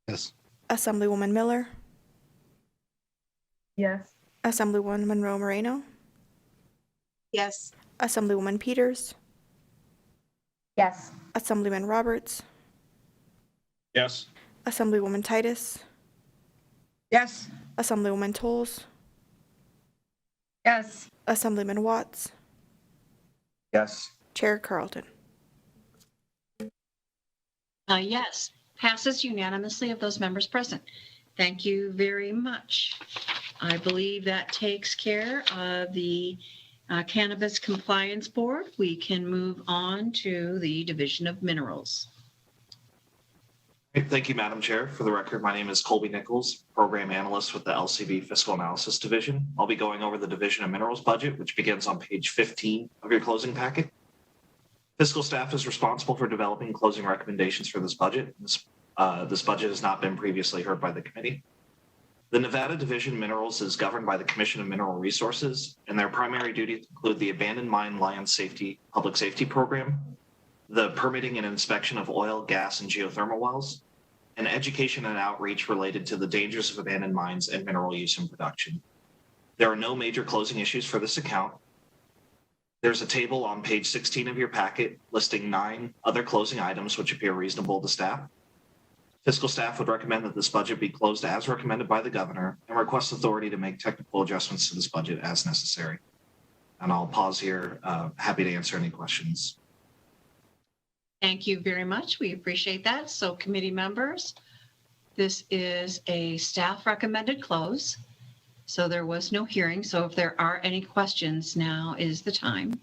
Yes.
Assemblywoman Miller,
Yes.
Assemblywoman Monroe Moreno,
Yes.
Assemblywoman Peters,
Yes.
Assemblyman Roberts,
Yes.
Assemblywoman Titus,
Yes.
Assemblywoman Tolles,
Yes.
Assemblyman Watts,
Yes.
Chair Carlton.
Yes, passes unanimously of those members present. Thank you very much. I believe that takes care of the Cannabis Compliance Board. We can move on to the Division of Minerals.
Thank you, Madam Chair. For the record, my name is Colby Nichols, Program Analyst with the LCB Fiscal Analysis Division. I'll be going over the Division of Minerals budget, which begins on page 15 of your closing packet. Fiscal staff is responsible for developing closing recommendations for this budget. This budget has not been previously heard by the committee. The Nevada Division of Minerals is governed by the Commission of Mineral Resources, and their primary duties include the Abandoned Mine Land Safety Public Safety Program, the permitting and inspection of oil, gas, and geothermal wells, and education and outreach related to the dangers of abandoned mines and mineral use and production. There are no major closing issues for this account. There's a table on page 16 of your packet listing 9 other closing items which appear reasonable to staff. Fiscal staff would recommend that this budget be closed as recommended by the governor and request authority to make technical adjustments to this budget as necessary. And I'll pause here, happy to answer any questions.
Thank you very much. We appreciate that. So committee members, this is a staff recommended close. So there was no hearing. So if there are any questions, now is the time.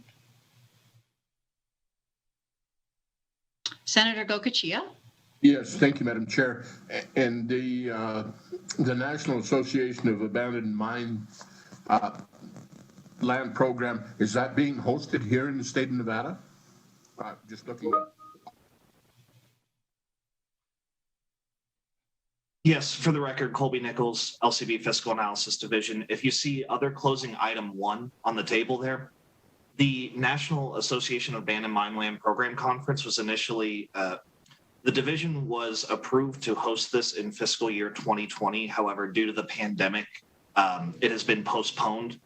Senator Goycochea.
Yes, thank you, Madam Chair. And the National Association of Abandoned Mine Land Program, is that being hosted here in the state of Nevada? Just looking at.
Yes, for the record, Colby Nichols, LCB Fiscal Analysis Division. If you see other closing item 1 on the table there, the National Association of Abandoned Mine Land Program Conference was initially, the division was approved to host this in fiscal year 2020. However, due to the pandemic, it has been postponed.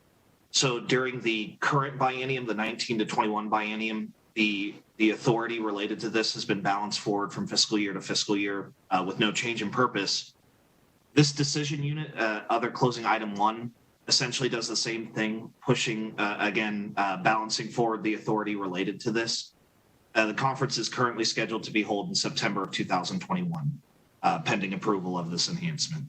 So during the current biennium, the 19 to 21 biennium, the authority related to this has been balanced forward from fiscal year to fiscal year with no change in purpose. This decision unit, other closing item 1, essentially does the same thing, pushing, balancing forward the authority related to this. The conference is currently scheduled to be held in September of 2021, pending approval of this enhancement.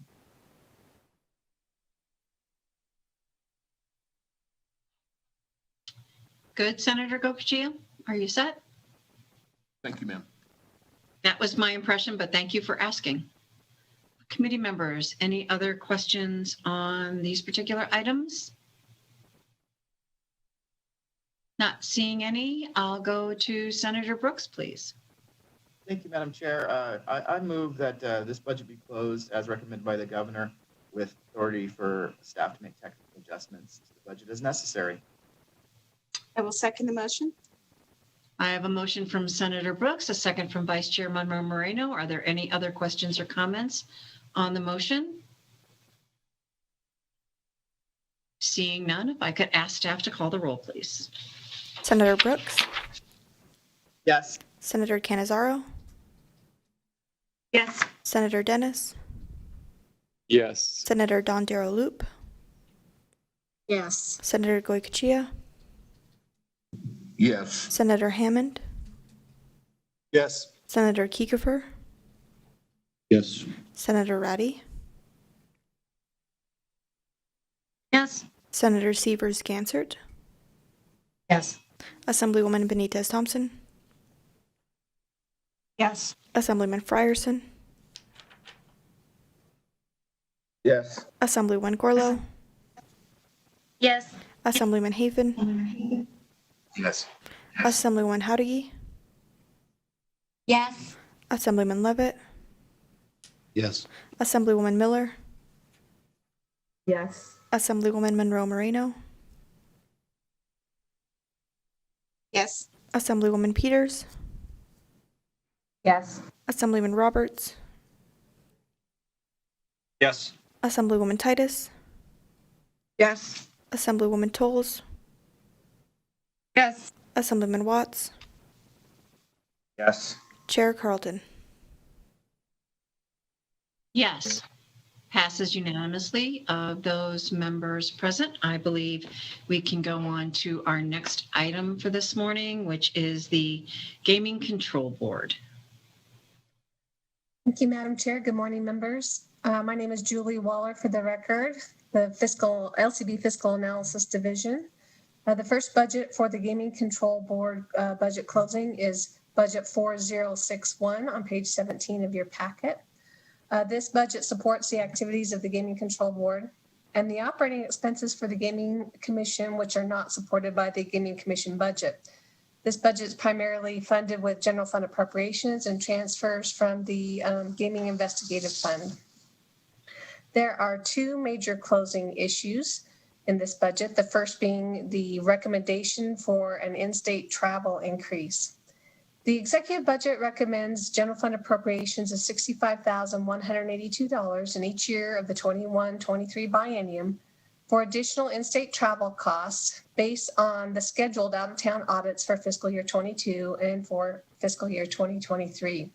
Good, Senator Goycochea. Are you set?
Thank you, ma'am.
That was my impression, but thank you for asking. Committee members, any other questions on these particular items? Not seeing any. I'll go to Senator Brooks, please.
Thank you, Madam Chair. I move that this budget be closed as recommended by the governor with authority for staff to make technical adjustments to the budget as necessary.
I will second the motion.
I have a motion from Senator Brooks, a second from Vice Chair Monroe Moreno. Are there any other questions or comments on the motion? Seeing none, if I could ask staff to call the roll, please.
Senator Brooks,
Yes.
Senator Canizaro,
Yes.
Senator Dennis,
Yes.
Senator Dondero Loop,
Yes.
Senator Goycochea,
Yes.
Senator Hammond,
Yes.
Senator Kiefer,
Yes.
Senator Ratty,
Yes.
Senator Severs Gansert,
Yes.
Assemblywoman Benitez Thompson,
Yes.
Assemblyman Frierson,
Yes.
Assemblywoman Gorlow,
Yes.
Assemblyman Haven,
Yes.
Assemblywoman Howdy,
Yes.
Assemblyman Levitt,
Yes.
Assemblywoman Miller,
Yes.
Assemblywoman Monroe Moreno,
Yes.
Assemblywoman Peters,
Yes.
Assemblyman Roberts,
Yes.
Assemblywoman Titus,
Yes.
Assemblywoman Tolles,
Yes.
Assemblyman Watts,
Yes.
Chair Carlton.
Yes. Passes unanimously. Of those members present, I believe we can go on to our next item for this morning, which is the Gaming Control Board.
Thank you, Madam Chair. Good morning, members. My name is Julie Waller for the record, the LCB Fiscal Analysis Division. The first budget for the Gaming Control Board budget closing is budget 4061 on page 17 of your packet. This budget supports the activities of the Gaming Control Board and the operating expenses for the Gaming Commission, which are not supported by the Gaming Commission budget. This budget is primarily funded with general fund appropriations and transfers from the Gaming Investigative Fund. There are two major closing issues in this budget, the first being the recommendation for an in-state travel increase. The executive budget recommends general fund appropriations of $65,182 in each year of the 21-23 biennium for additional in-state travel costs based on the scheduled out-of-town audits for fiscal year 22 and for fiscal year 2023.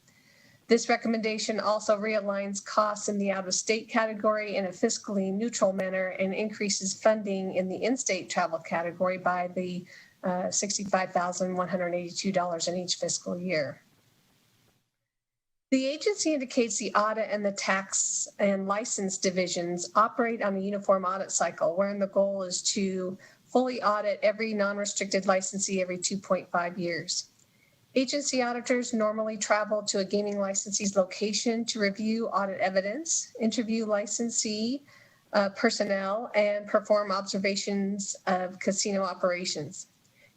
This recommendation also realigns costs in the out-of-state category in a fiscally neutral manner and increases funding in the in-state travel category by the $65,182 in each fiscal year. The agency indicates the audit and the tax and license divisions operate on a uniform audit cycle, wherein the goal is to fully audit every non-restricted licensee every 2.5 years. Agency auditors normally travel to a gaming licensee's location to review audit evidence, interview licensee personnel, and perform observations of casino operations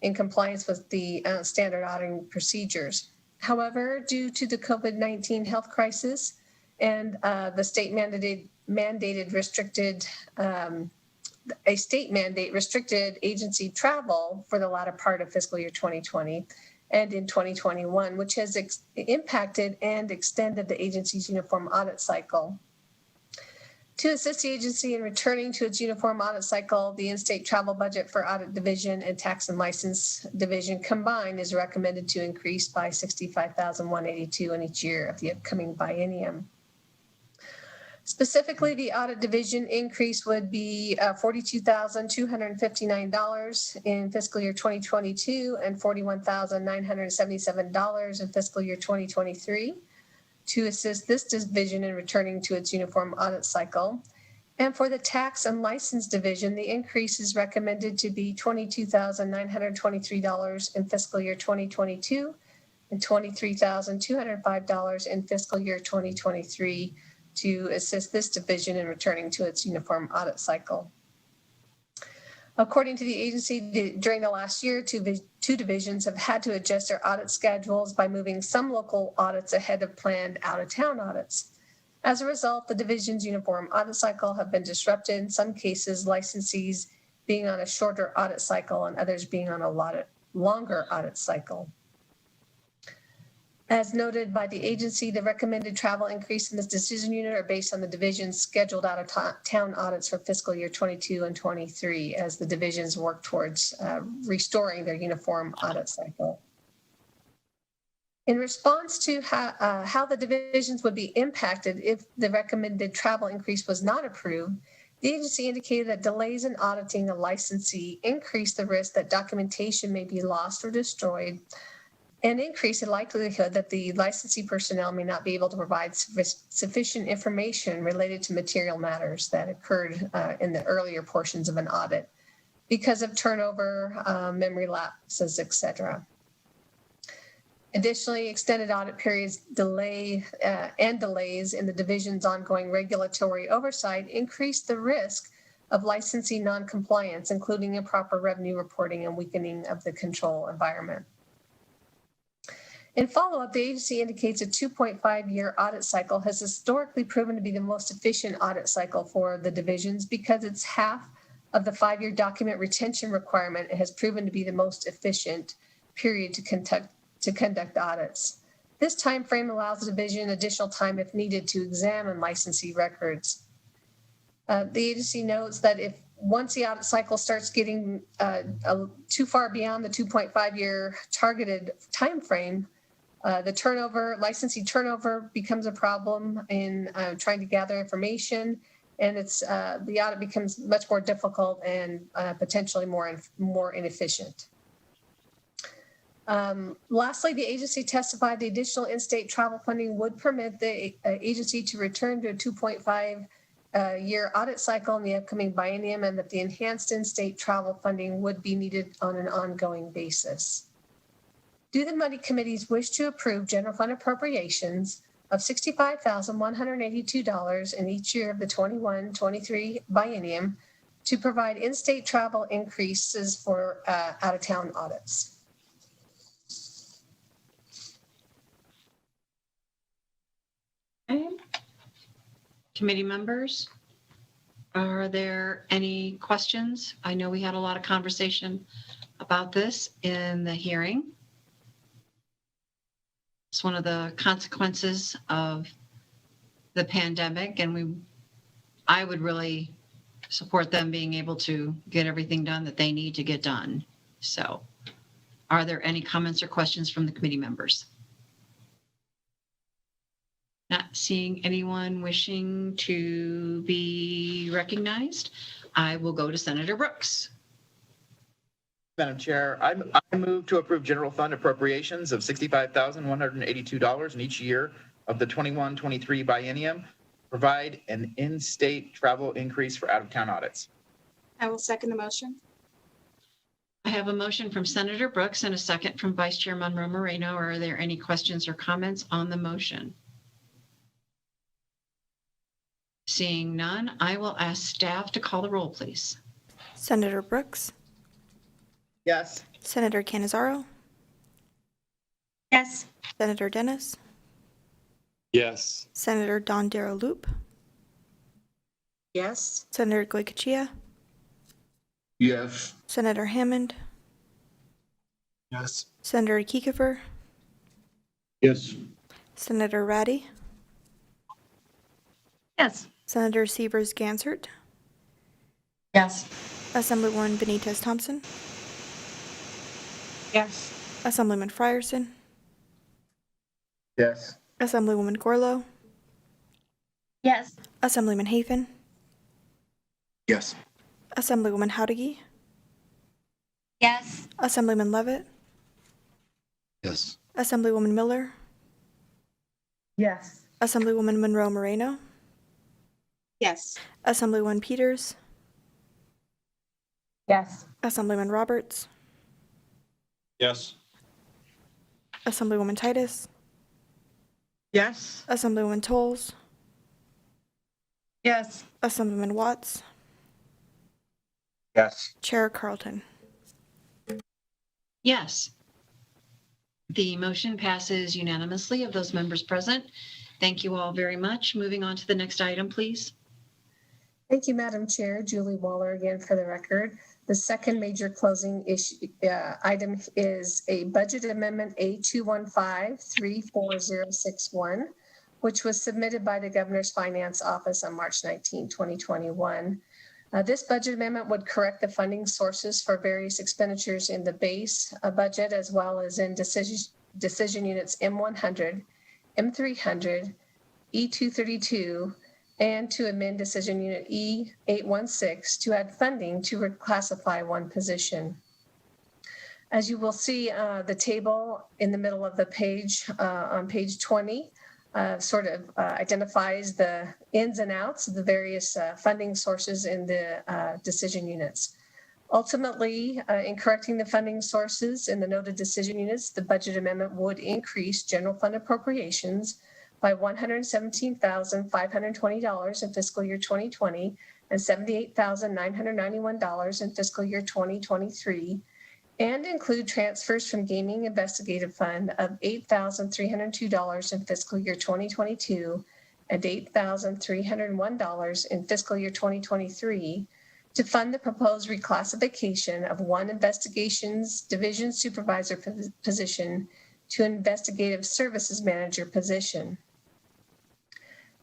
in compliance with the standard auditing procedures. However, due to the COVID-19 health crisis and the state mandated restricted a state mandate restricted agency travel for the latter part of fiscal year 2020 and in 2021, which has impacted and extended the agency's uniform audit cycle. To assist the agency in returning to its uniform audit cycle, the in-state travel budget for audit division and tax and license division combined is recommended to increase by $65,182 in each year of the upcoming biennium. Specifically, the audit division increase would be $42,259 in fiscal year 2022 and $41,977 in fiscal year 2023. To assist this division in returning to its uniform audit cycle. And for the tax and license division, the increase is recommended to be $22,923 in fiscal year 2022 and $23,205 in fiscal year 2023 to assist this division in returning to its uniform audit cycle. According to the agency, during the last year, two divisions have had to adjust their audit schedules by moving some local audits ahead of planned out-of-town audits. As a result, the division's uniform audit cycle have been disrupted, in some cases licensees being on a shorter audit cycle and others being on a longer audit cycle. As noted by the agency, the recommended travel increase in this decision unit are based on the division's scheduled out-of-town audits for fiscal year 22 and 23 as the divisions work towards restoring their uniform audit cycle. In response to how the divisions would be impacted if the recommended travel increase was not approved, the agency indicated that delays in auditing a licensee increase the risk that documentation may be lost or destroyed, and increase the likelihood that the licensee personnel may not be able to provide sufficient information related to material matters that occurred in the earlier portions of an audit because of turnover, memory lapses, etc. Additionally, extended audit periods delays in the division's ongoing regulatory oversight increase the risk of licensee noncompliance, including improper revenue reporting and weakening of the control environment. In follow-up, the agency indicates a 2.5-year audit cycle has historically proven to be the most efficient audit cycle for the divisions because it's half of the 5-year document retention requirement. It has proven to be the most efficient period to conduct audits. This time frame allows the division additional time if needed to examine licensee records. The agency notes that if once the audit cycle starts getting too far beyond the 2.5-year targeted time frame, the licensee turnover becomes a problem in trying to gather information, and the audit becomes much more difficult and potentially more inefficient. Lastly, the agency testified the additional in-state travel funding would permit the agency to return to a 2.5-year audit cycle in the upcoming biennium, and that the enhanced in-state travel funding would be needed on an ongoing basis. Do the money committees wish to approve general fund appropriations of $65,182 in each year of the 21-23 biennium to provide in-state travel increases for out-of-town audits?
Okay. Committee members, are there any questions? I know we had a lot of conversation about this in the hearing. It's one of the consequences of the pandemic, and I would really support them being able to get everything done that they need to get done. So, are there any comments or questions from the committee members? Not seeing anyone wishing to be recognized, I will go to Senator Brooks.
Madam Chair, I move to approve general fund appropriations of $65,182 in each year of the 21-23 biennium, provide an in-state travel increase for out-of-town audits.
I will second the motion.
I have a motion from Senator Brooks and a second from Vice Chair Monroe Moreno. Are there any questions or comments on the motion? Seeing none, I will ask staff to call the roll, please.
Senator Brooks,
Yes.
Senator Canizaro,
Yes.
Senator Dennis,
Yes.
Senator Don Darrow Loop,
Yes.
Senator Goycochea,
Yes.
Senator Hammond,
Yes.
Senator Kiefer,
Yes.
Senator Ratty,
Yes.
Senator Severs Gansert,
Yes.
Assemblywoman Benitez Thompson,
Yes.
Assemblyman Frierson,
Yes.
Assemblywoman Gorlow,
Yes.
Assemblyman Hafen,
Yes.
Assemblywoman Howdigi,
Yes.
Assemblyman Levitt,
Yes.
Assemblywoman Miller,
Yes.
Assemblywoman Monroe Moreno,
Yes.
Assemblywoman Peters,
Yes.
Assemblyman Roberts,
Yes.
Assemblywoman Titus,
Yes.
Assemblywoman Tolles,
Yes.
Assemblyman Watts,
Yes.
Chair Carlton.
Yes. The motion passes unanimously of those members present. Thank you all very much. Moving on to the next item, please.
Thank you, Madam Chair. Julie Waller again for the record. The second major closing item is a budget amendment A215-34061, which was submitted by the Governor's Finance Office on March 19, 2021. This budget amendment would correct the funding sources for various expenditures in the base budget as well as in decision units M100, M300, E232, and to amend decision unit E816 to add funding to reclassify one position. As you will see, the table in the middle of the page on page 20 identifies the ins and outs of the various funding sources in the decision units. Ultimately, in correcting the funding sources in the noted decision units, the budget amendment would increase general fund appropriations by $117,520 in fiscal year 2020 and $78,991 in fiscal year 2023, and include transfers from Gaming Investigative Fund of $8,302 in fiscal year 2022 and $8,301 in fiscal year 2023 to fund the proposed reclassification of one investigations division supervisor position to investigative services manager position.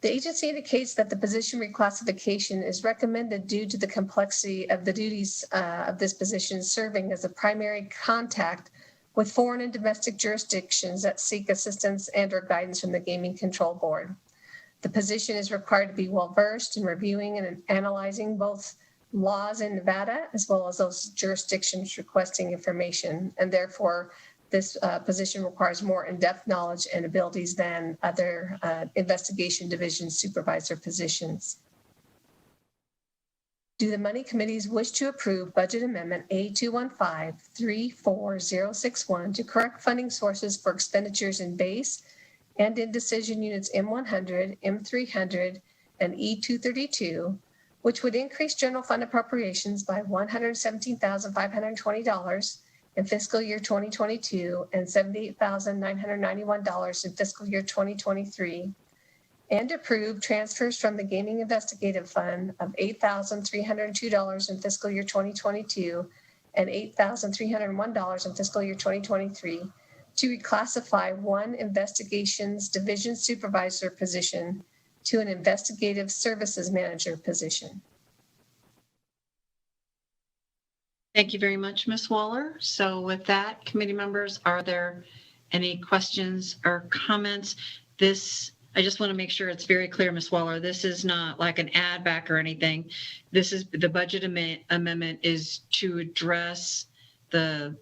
The agency indicates that the position reclassification is recommended due to the complexity of the duties of this position serving as a primary contact with foreign and domestic jurisdictions that seek assistance and/or guidance from the Gaming Control Board. The position is required to be well-versed in reviewing and analyzing both laws in Nevada as well as those jurisdictions requesting information, and therefore this position requires more in-depth knowledge and abilities than other investigation division supervisor positions. Do the money committees wish to approve budget amendment A215-34061 to correct funding sources for expenditures in base and in decision units M100, M300, and E232, which would increase general fund appropriations by $117,520 in fiscal year 2022 and $78,991 in fiscal year 2023, and approve transfers from the Gaming Investigative Fund of $8,302 in fiscal year 2022 and $8,301 in fiscal year 2023 to reclassify one investigations division supervisor position to an investigative services manager position.
Thank you very much, Ms. Waller. So with that, committee members, are there any questions or comments? I just want to make sure it's very clear, Ms. Waller, this is not like an add back or anything. This is the budget amendment is to address the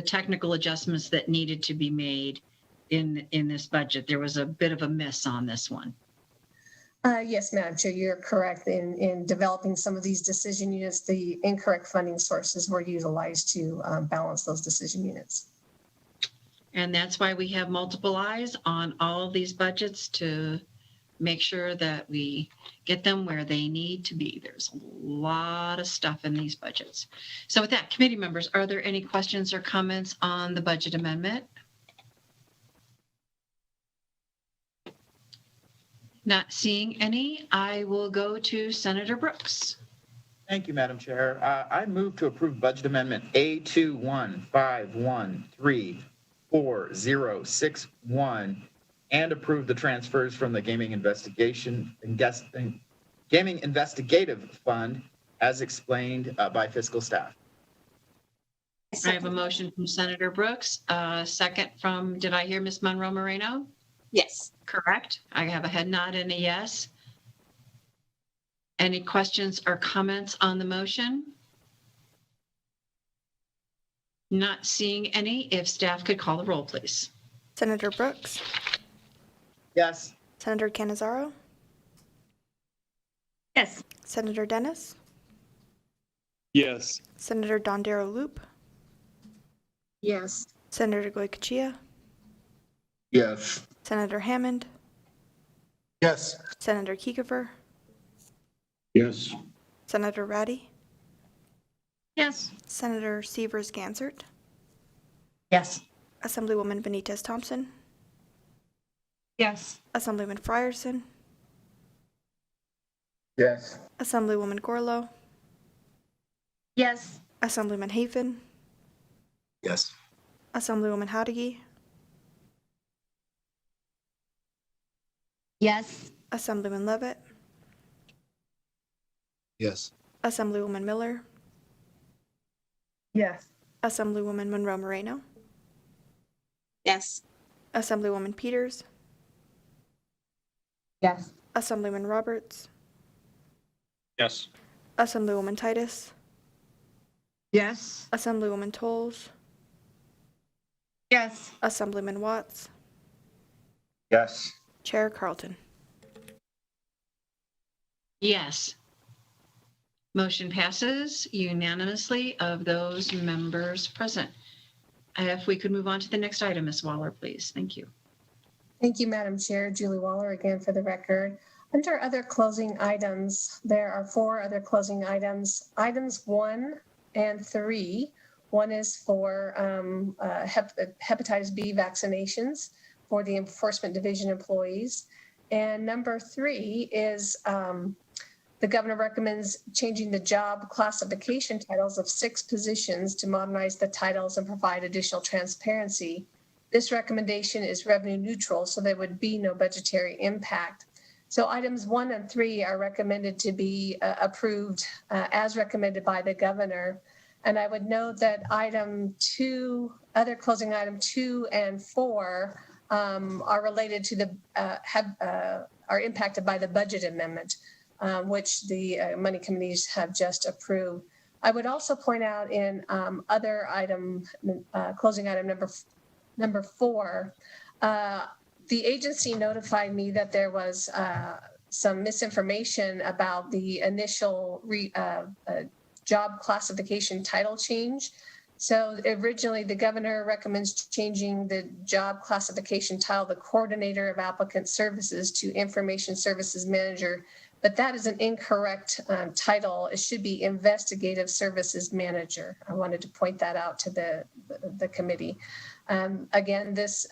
technical adjustments that needed to be made in this budget. There was a bit of a miss on this one.
Yes, Madam Chair, you're correct. In developing some of these decision units, the incorrect funding sources were utilized to balance those decision units.
And that's why we have multiple eyes on all of these budgets to make sure that we get them where they need to be. There's a lot of stuff in these budgets. So with that, committee members, are there any questions or comments on the budget amendment? Not seeing any, I will go to Senator Brooks.
Thank you, Madam Chair. I move to approve budget amendment A215134061 and approve the transfers from the Gaming Investigative Fund as explained by fiscal staff.
I have a motion from Senator Brooks, second from, did I hear Ms. Monroe Moreno?
Yes.
Correct. I have a head nod and a yes. Any questions or comments on the motion? Not seeing any. If staff could call the roll, please.
Senator Brooks.
Yes.
Senator Cannizzaro.
Yes.
Senator Dennis.
Yes.
Senator Dondero Loop.
Yes.
Senator Goycochea.
Yes.
Senator Hammond.
Yes.
Senator Kiefer.
Yes.
Senator Ratty.
Yes.
Senator Severs Gansert,
Yes.
Assemblywoman Benitez Thompson,
Yes.
Assemblyman Frierson,
Yes.
Assemblywoman Gorlow,
Yes.
Assemblyman Hafen,
Yes.
Assemblywoman Hadigi,
Yes.
Assemblyman Levitt,
Yes.
Assemblywoman Miller,
Yes.
Assemblywoman Monroe Moreno,
Yes.
Assemblywoman Peters,
Yes.
Assemblyman Roberts,
Yes.
Assemblywoman Titus,
Yes.
Assemblywoman Tolles,
Yes.
Assemblyman Watts,
Yes.
Chair Carlton.
Yes. Motion passes unanimously of those members present. If we could move on to the next item, Ms. Waller, please. Thank you.
Thank you, Madam Chair. Julie Waller again for the record. Under other closing items, there are 4 other closing items. Items 1 and 3. One is for hepatitis B vaccinations for the Enforcement Division employees. And number 3 is the governor recommends changing the job classification titles of 6 positions to modernize the titles and provide additional transparency. This recommendation is revenue neutral, so there would be no budgetary impact. So items 1 and 3 are recommended to be approved as recommended by the governor. And I would note that item 2, other closing item 2 and 4 are related to are impacted by the budget amendment, which the money committees have just approved. I would also point out in other item, closing item number 4, the agency notified me that there was some misinformation about the initial job classification title change. So originally, the governor recommends changing the job classification title, the coordinator of applicant services, to information services manager. But that is an incorrect title. It should be investigative services manager. I wanted to point that out to the committee. Again, this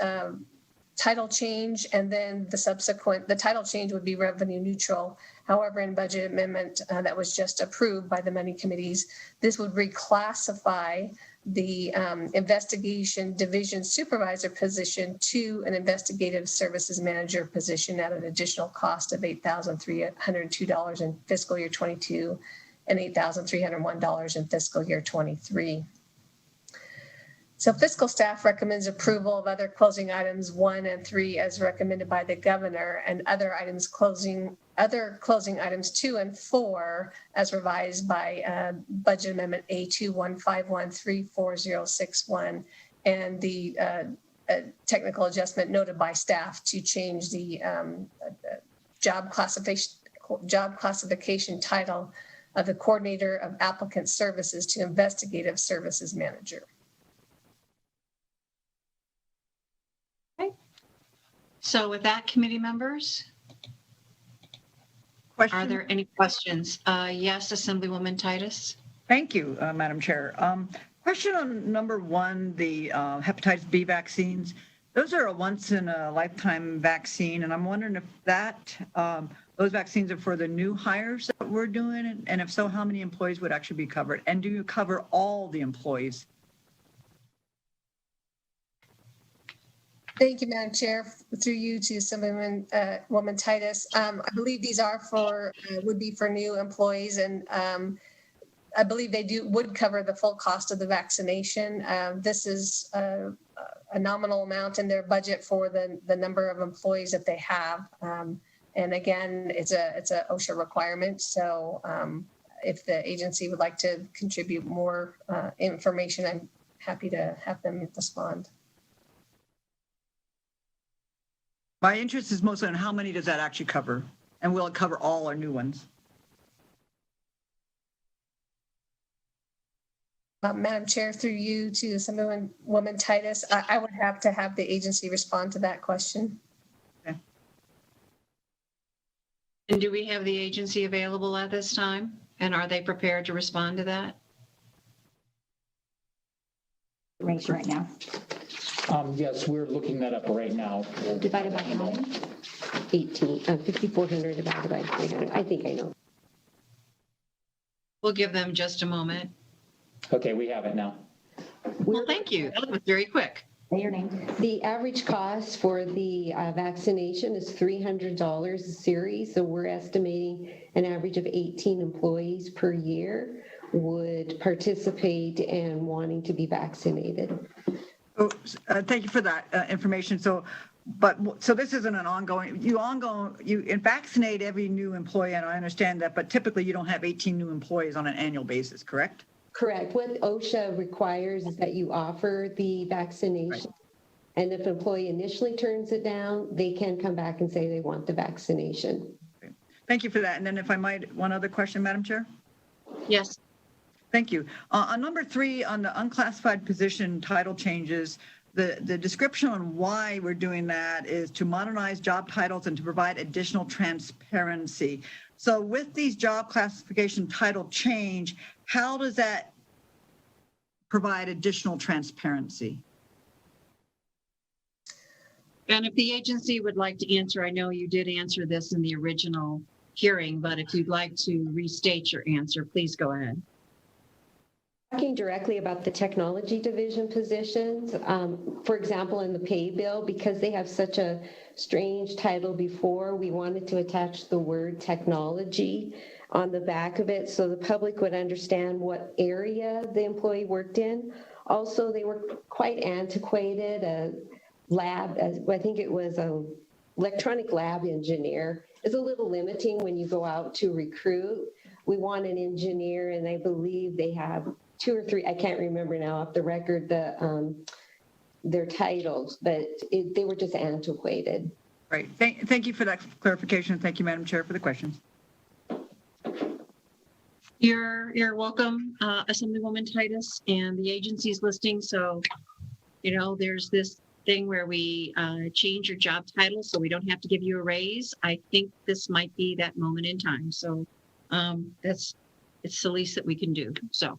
title change and then the title change would be revenue neutral. However, in budget amendment that was just approved by the money committees, this would reclassify the investigation division supervisor position to an investigative services manager position at an additional cost of $8,302 in fiscal year 22 and $8,301 in fiscal year 23. So fiscal staff recommends approval of other closing items 1 and 3 as recommended by the governor, and other closing items 2 and 4 as revised by budget amendment A2151346061 and the technical adjustment noted by staff to change the job classification title of the coordinator of applicant services to investigative services manager.
So with that, committee members, are there any questions? Yes, Assemblywoman Titus.
Thank you, Madam Chair. Question on number 1, the hepatitis B vaccines. Those are a once-in-a-lifetime vaccine, and I'm wondering if those vaccines are for the new hires that we're doing, and if so, how many employees would actually be covered? And do you cover all the employees?
Thank you, Madam Chair. Through you to Assemblywoman Titus. I believe these are would be for new employees, and I believe they would cover the full cost of the vaccination. This is a nominal amount in their budget for the number of employees that they have. And again, it's a OSHA requirement. So if the agency would like to contribute more information, I'm happy to have them respond.
My interest is mostly on how many does that actually cover? And will it cover all our new ones?
Madam Chair, through you to Assemblywoman Titus, I would have to have the agency respond to that question.
Okay.
And do we have the agency available at this time? And are they prepared to respond to that?
information right now?
Yes, we're looking that up right now.
Divided by how many?
5,400 divided by 300. I think I know.
We'll give them just a moment.
Okay, we have it now.
Well, thank you. That was very quick.
Say your name.
The average cost for the vaccination is $300 a series. So we're estimating an average of 18 employees per year would participate in wanting to be vaccinated.
Oh, thank you for that information. So this isn't an ongoing, you vaccinate every new employee, and I understand that, but typically you don't have 18 new employees on an annual basis, correct?
Correct. What OSHA requires is that you offer the vaccination. Right. And if an employee initially turns it down, they can come back and say they want the vaccination.
Okay. Thank you for that. And then if I might, one other question, Madam Chair?
Yes.
Thank you. On number 3, on the unclassified position title changes, the description on why we're doing that is to modernize job titles and to provide additional transparency. So with these job classification title change, how does that provide additional transparency?
And if the agency would like to answer, I know you did answer this in the original hearing, but if you'd like to restate your answer, please go ahead.
Talking directly about the technology division positions, for example, in the pay bill, because they have such a strange title before, we wanted to attach the word technology on the back of it so the public would understand what area the employee worked in. Also, they were quite antiquated. A lab, I think it was an electronic lab engineer, is a little limiting when you go out to recruit. We want an engineer, and I believe they have 2 or 3, I can't remember now off the record, their titles, but they were just antiquated.
Right. Thank you for that clarification. Thank you, Madam Chair, for the questions.
You're welcome, Assemblywoman Titus, and the agency's listing. So, there's this thing where we change your job title so we don't have to give you a raise. I think this might be that moment in time. So it's the least that we can do. So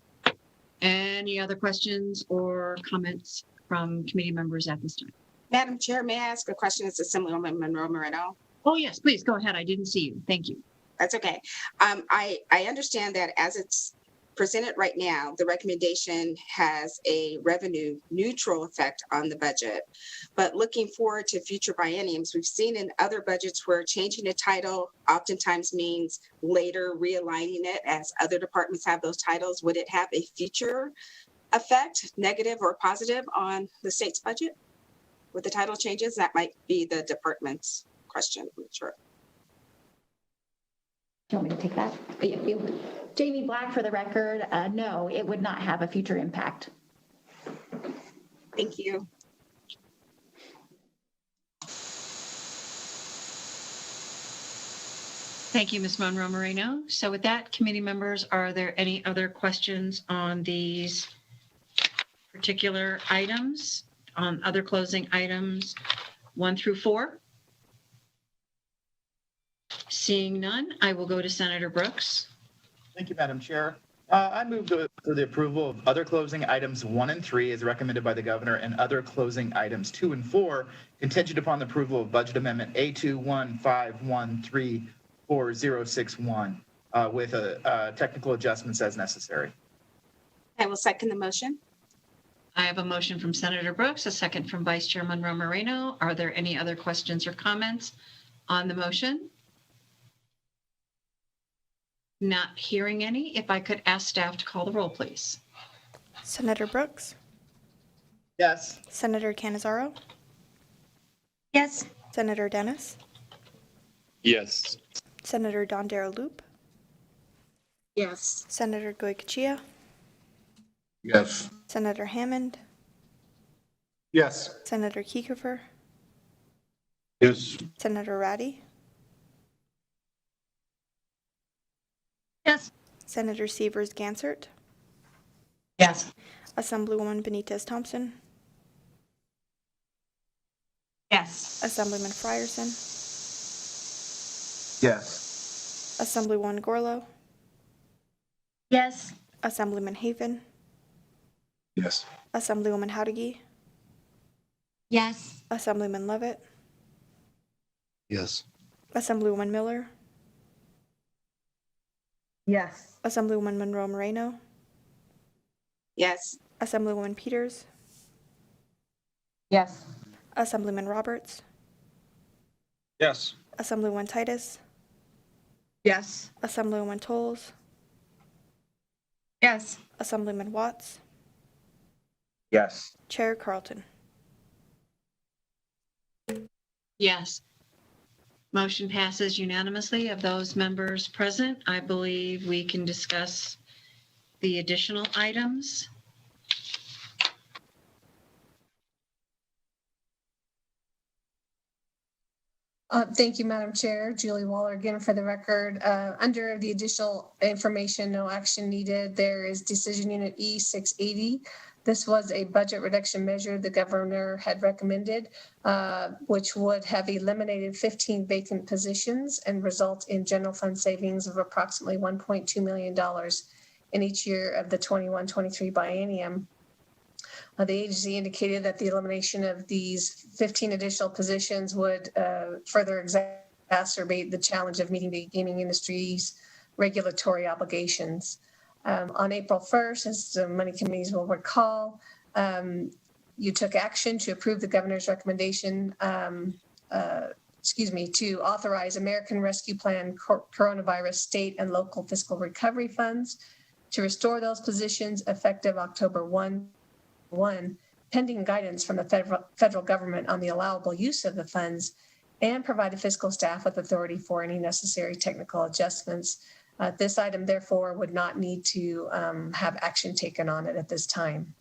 any other questions or comments from committee members at this time?
Madam Chair, may I ask a question? It's Assemblywoman Monroe Moreno.
Oh, yes, please go ahead. I didn't see you. Thank you.
That's okay. I understand that as it's presented right now, the recommendation has a revenue neutral effect on the budget. But looking forward to future bienniums, we've seen in other budgets where changing the title oftentimes means later realigning it as other departments have those titles. Would it have a future effect, negative or positive, on the state's budget with the title changes? That might be the department's question. I'm sure.
Do you want me to take that? Yeah, Jamie Black, for the record, no, it would not have a future impact.
Thank you.
Thank you, Ms. Monroe Moreno. So with that, committee members, are there any other questions on these particular items, on other closing items 1 through 4? Seeing none, I will go to Senator Brooks.
Thank you, Madam Chair. I move for the approval of other closing items 1 and 3 as recommended by the governor, and other closing items 2 and 4 contingent upon the approval of Budget Amendment A2151346061 with technical adjustments as necessary.
I will second the motion.
I have a motion from Senator Brooks, a second from Vice Chair Monroe Moreno. Are there any other questions or comments on the motion? Not hearing any. If I could ask staff to call the roll, please.
Senator Brooks?
Yes.
Senator Cannizzaro?
Yes.
Senator Dennis?
Yes.
Senator Dondero Loop?
Yes.
Senator Goycochea?
Yes.
Senator Hammond?
Yes.
Senator Kiefer?
Yes.
Senator Ratty?
Yes.
Senator Severs Gansert?
Yes.
Assemblywoman Benitez Thompson?
Yes.
Assemblyman Frierson?
Yes.
Assemblywoman Gorlow?
Yes.
Assemblyman Haven?
Yes.
Assemblywoman Howdiggy,
Yes.
Assemblyman Levitt,
Yes.
Assemblywoman Miller,
Yes.
Assemblywoman Monroe Moreno,
Yes.
Assemblywoman Peters,
Yes.
Assemblyman Roberts,
Yes.
Assemblywoman Titus,
Yes.
Assemblywoman Tolles,
Yes.
Assemblyman Watts,
Yes.
Chair Carlton.
Yes. Motion passes unanimously. Of those members present, I believe we can discuss the additional items.
Thank you, Madam Chair. Julie Waller again for the record. Under the additional information, no action needed, there is Decision Unit E680. This was a budget reduction measure the governor had recommended, which would have eliminated 15 vacant positions and result in general fund savings of approximately $1.2 million in each year of the 21-23 biennium. The agency indicated that the elimination of these 15 additional positions would further exacerbate the challenge of meeting the gaming industry's regulatory obligations. On April 1st, as the money committees will recall, you took action to approve the governor's recommendation, to authorize American Rescue Plan coronavirus state and local fiscal recovery funds to restore those positions effective October 1, pending guidance from the federal government on the allowable use of the funds, and provide the fiscal staff with authority for any necessary technical adjustments. This item, therefore, would not need to have action taken on it at this time.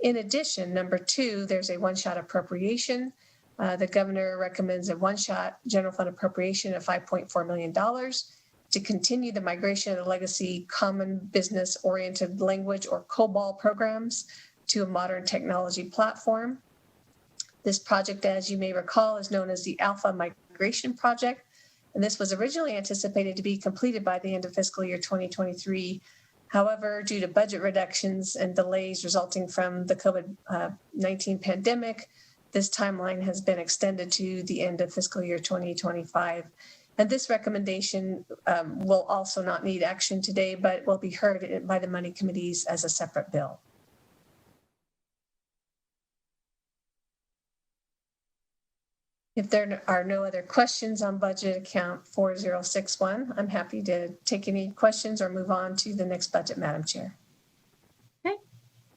In addition, number 2, there's a one-shot appropriation. The governor recommends a one-shot general fund appropriation of $5.4 million to continue the migration of the legacy common business-oriented language or COBOL programs to a modern technology platform. This project, as you may recall, is known as the Alpha Migration Project, and this was originally anticipated to be completed by the end of fiscal year 2023. However, due to budget reductions and delays resulting from the COVID-19 pandemic, this timeline has been extended to the end of fiscal year 2025. And this recommendation will also not need action today, but will be heard by the money committees as a separate bill. If there are no other questions on budget account 4061, I'm happy to take any questions or move on to the next budget, Madam Chair.
Okay.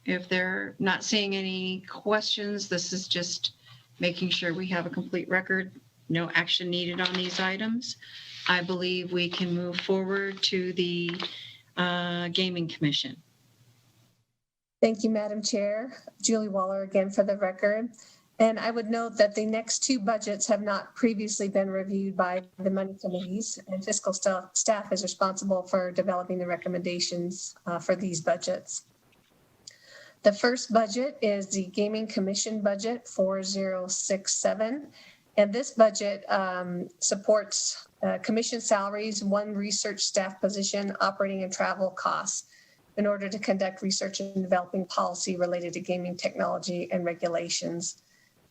If they're not seeing any questions, this is just making sure we have a complete record. No action needed on these items. I believe we can move forward to the Gaming Commission.
Thank you, Madam Chair. Julie Waller again for the record. And I would note that the next 2 budgets have not previously been reviewed by the money committees, and fiscal staff is responsible for developing the recommendations for these budgets. The first budget is the Gaming Commission budget 4067. And this budget supports commission salaries, 1 research staff position, operating and travel costs in order to conduct research and developing policy related to gaming technology and regulations.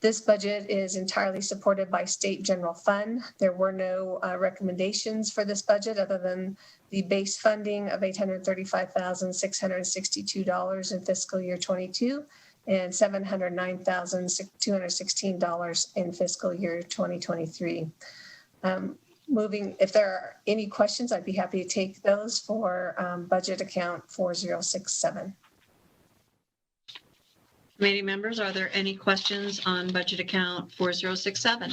This budget is entirely supported by state general fund. There were no recommendations for this budget other than the base funding of $835,662 in fiscal year 22 and $709,216 in fiscal year 2023. If there are any questions, I'd be happy to take those for budget account 4067.
Committee members, are there any questions on budget account 4067?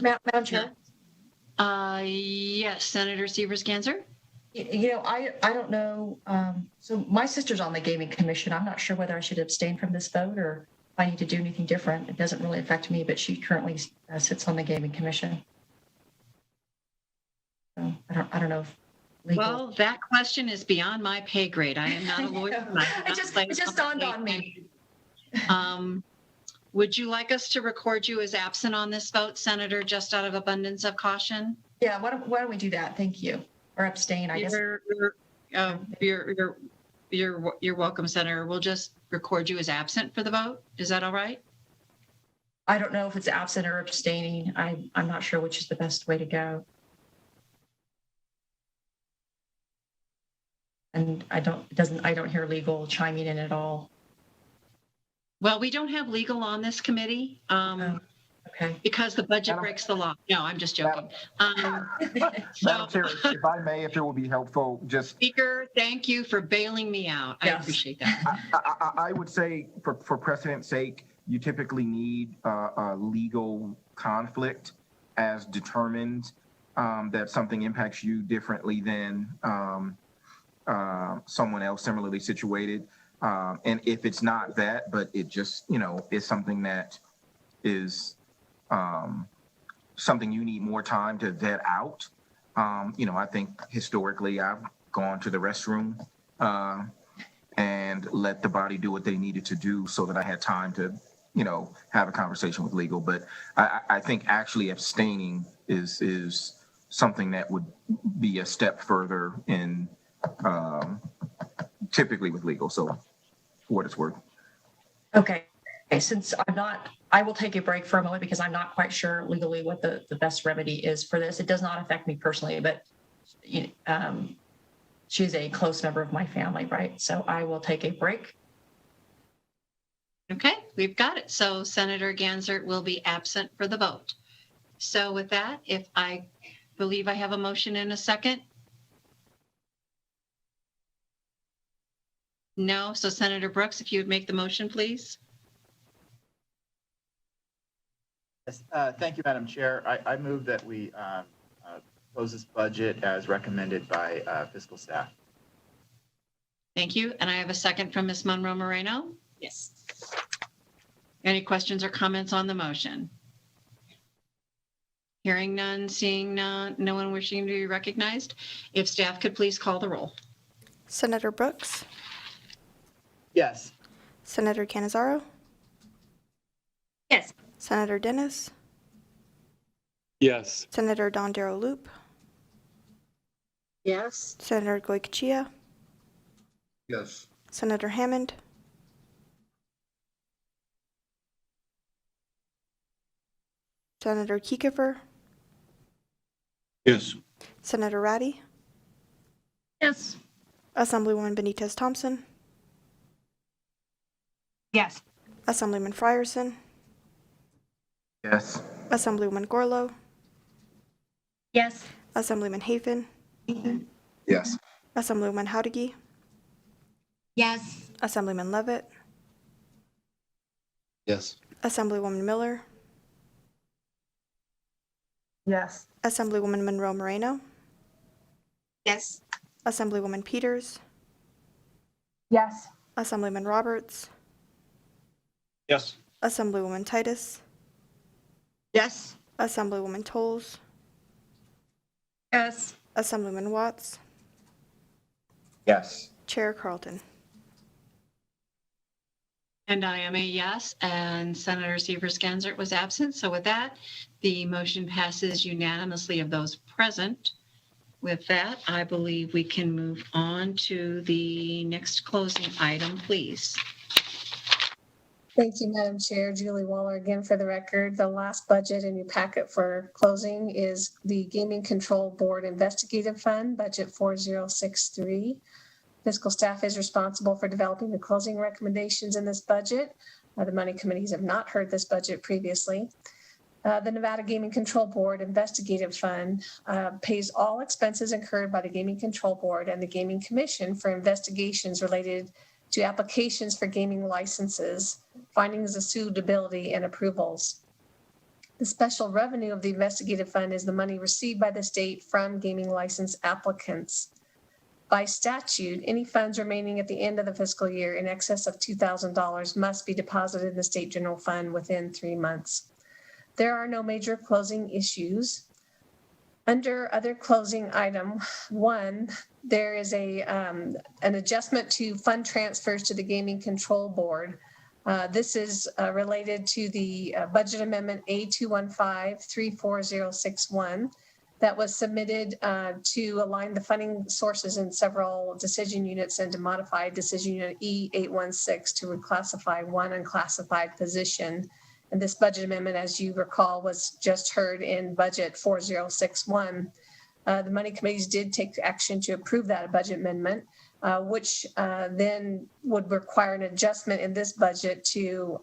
Madam Chair?
Yes, Senator Severs-Ganser.
I don't know. So my sister's on the Gaming Commission. I'm not sure whether I should abstain from this vote or if I need to do anything different. It doesn't really affect me, but she currently sits on the Gaming Commission. So I don't know if legal.
Well, that question is beyond my pay grade. I am not a lawyer.
It just dawned on me.
Would you like us to record you as absent on this vote, Senator, just out of abundance of caution?
Yeah, why don't we do that? Thank you. Or abstain, I guess.
You're welcome, Senator. We'll just record you as absent for the vote. Is that all right?
I don't know if it's absent or abstaining. I'm not sure which is the best way to go. And I don't hear legal chiming in at all.
Well, we don't have legal on this committee.
Okay.
Because the budget breaks the law. No, I'm just joking.
Madam Chair, if I may, if it will be helpful, just.
Speaker, thank you for bailing me out. I appreciate that.
I would say for precedent's sake, you typically need a legal conflict as determined that something impacts you differently than someone else similarly situated. And if it's not that, but it just, is something that is something you need more time to vet out. I think historically I've gone to the restroom and let the body do what they needed to do so that I had time to, have a conversation with legal. But I think actually abstaining is something that would be a step further in typically with legal. So for what it's worth.
Okay. Since I will take a break for a moment because I'm not quite sure legally what the best remedy is for this. It does not affect me personally, but she's a close member of my family, right? So I will take a break.
Okay, we've got it. So Senator Ganzert will be absent for the vote. So with that, if I believe I have a motion in a second. No, so Senator Brooks, if you would make the motion, please.
Yes, thank you, Madam Chair. I move that we close this budget as recommended by fiscal staff.
Thank you. And I have a second from Ms. Monroe Moreno.
Yes.
Any questions or comments on the motion? Hearing none, seeing none, no one wishing to be recognized. If staff could please call the roll.
Senator Brooks,
Yes.
Senator Canizaro,
Yes.
Senator Dennis,
Yes.
Senator Don Darrow Loop,
Yes.
Senator Goycochea,
Yes.
Senator Hammond, Senator Kiefer,
Yes.
Senator Ratty,
Yes.
Assemblywoman Benitez Thompson,
Yes.
Assemblyman Frierson,
Yes.
Assemblywoman Gorlow,
Yes.
Assemblyman Hafen,
Yes.
Assemblywoman Howdigi,
Yes.
Assemblyman Levitt,
Yes.
Assemblywoman Miller,
Yes.
Assemblywoman Monroe Moreno,
Yes.
Assemblywoman Peters,
Yes.
Assemblyman Roberts,
Yes.
Assemblywoman Titus,
Yes.
Assemblywoman Tolles,
Yes.
Assemblyman Watts,
Yes.
Chair Carlton.
And I am a yes, and Senator Severs Ganzert was absent. So with that, the motion passes unanimously of those present. With that, I believe we can move on to the next closing item, please.
Thank you, Madam Chair. Julie Waller again for the record. The last budget in your packet for closing is the Gaming Control Board Investigative Fund, Budget 4063. Fiscal staff is responsible for developing the closing recommendations in this budget. The money committees have not heard this budget previously. The Nevada Gaming Control Board Investigative Fund pays all expenses incurred by the Gaming Control Board and the Gaming Commission for investigations related to applications for gaming licenses, findings of suitability, and approvals. The special revenue of the investigative fund is the money received by the state from gaming license applicants. By statute, any funds remaining at the end of the fiscal year in excess of $2,000 must be deposited in the state general fund within 3 months. There are no major closing issues. Under other closing item 1, there is an adjustment to fund transfers to the Gaming Control Board. This is related to the budget amendment A215-34061. that was submitted to align the funding sources in several decision units and to modify decision unit E816 to reclassify one unclassified position. And this budget amendment, as you recall, was just heard in budget 4061. The money committees did take action to approve that budget amendment, which then would require an adjustment in this budget to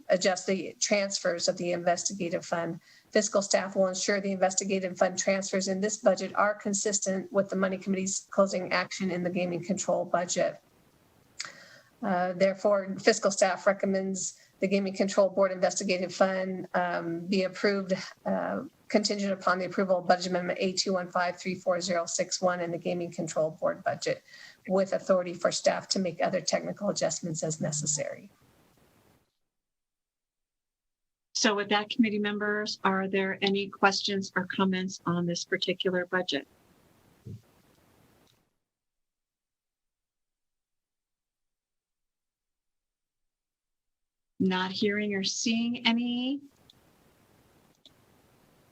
adjust the transfers of the investigative fund. Fiscal staff will ensure the investigative fund transfers in this budget are consistent with the money committee's closing action in the gaming control budget. Therefore, fiscal staff recommends the Gaming Control Board Investigative Fund be approved contingent upon the approval of Budget Amendment A215-34061 and the Gaming Control Board budget, with authority for staff to make other technical adjustments as necessary.
So with that, committee members, are there any questions or comments on this particular budget? Not hearing or seeing any.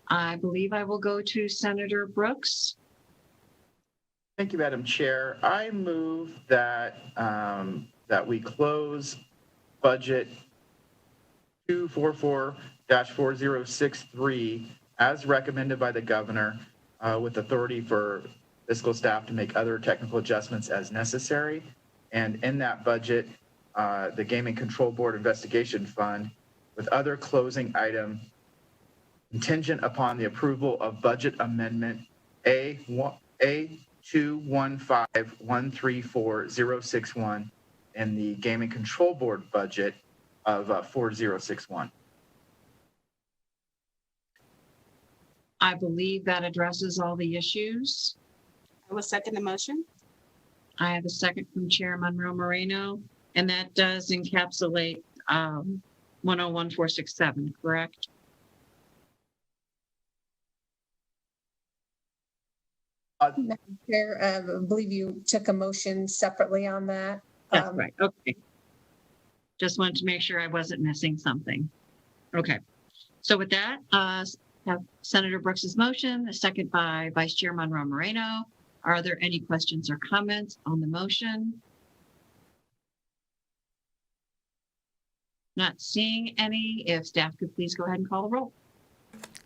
I believe I will go to Senator Brooks.
Thank you, Madam Chair. I move that that we close budget 244-4063 as recommended by the governor with authority for fiscal staff to make other technical adjustments as necessary. And in that budget, the Gaming Control Board Investigation Fund with other closing item contingent upon the approval of budget amendment A215134061 and the Gaming Control Board budget of 4061.
I believe that addresses all the issues.
I will second the motion.
I have a second from Chair Monroe Moreno, and that does encapsulate 101467, correct?
Madam Chair, I believe you took a motion separately on that.
That's right. Okay. Just wanted to make sure I wasn't missing something. Okay. So with that, have Senator Brooks's motion, a second by Vice Chair Monroe Moreno. Are there any questions or comments on the motion? Not seeing any. If staff could please go ahead and call the roll.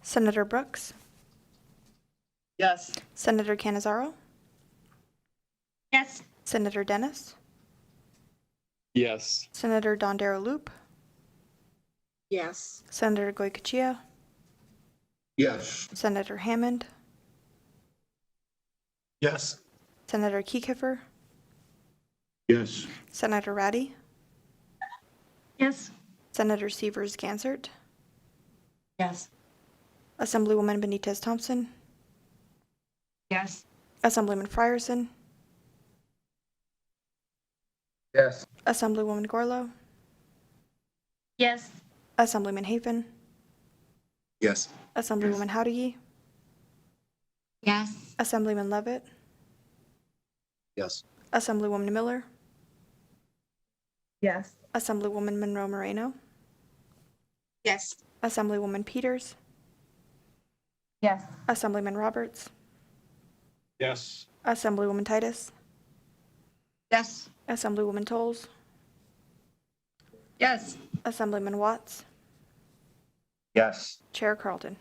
Senator Brooks,
Yes.
Senator Cannizzaro,
Yes.
Senator Dennis,
Yes.
Senator Dondero Loop,
Yes.
Senator Goycochea,
Yes.
Senator Hammond,
Yes.
Senator Kiekifer,
Yes.
Senator Ratty,
Yes.
Senator Severs Gansert,
Yes.
Assemblywoman Benitez Thompson,
Yes.
Assemblyman Frierson,
Yes.
Assemblywoman Gorlow,
Yes.
Assemblyman Hafen,
Yes.
Assemblywoman Howdy,
Yes.
Assemblyman Levitt,
Yes.
Assemblywoman Miller,
Yes.
Assemblywoman Monroe Moreno,
Yes.
Assemblywoman Peters,
Yes.
Assemblyman Roberts,
Yes.
Assemblywoman Titus,
Yes.
Assemblywoman Tolles,
Yes.
Assemblyman Watts,
Yes.
Chair Carlton.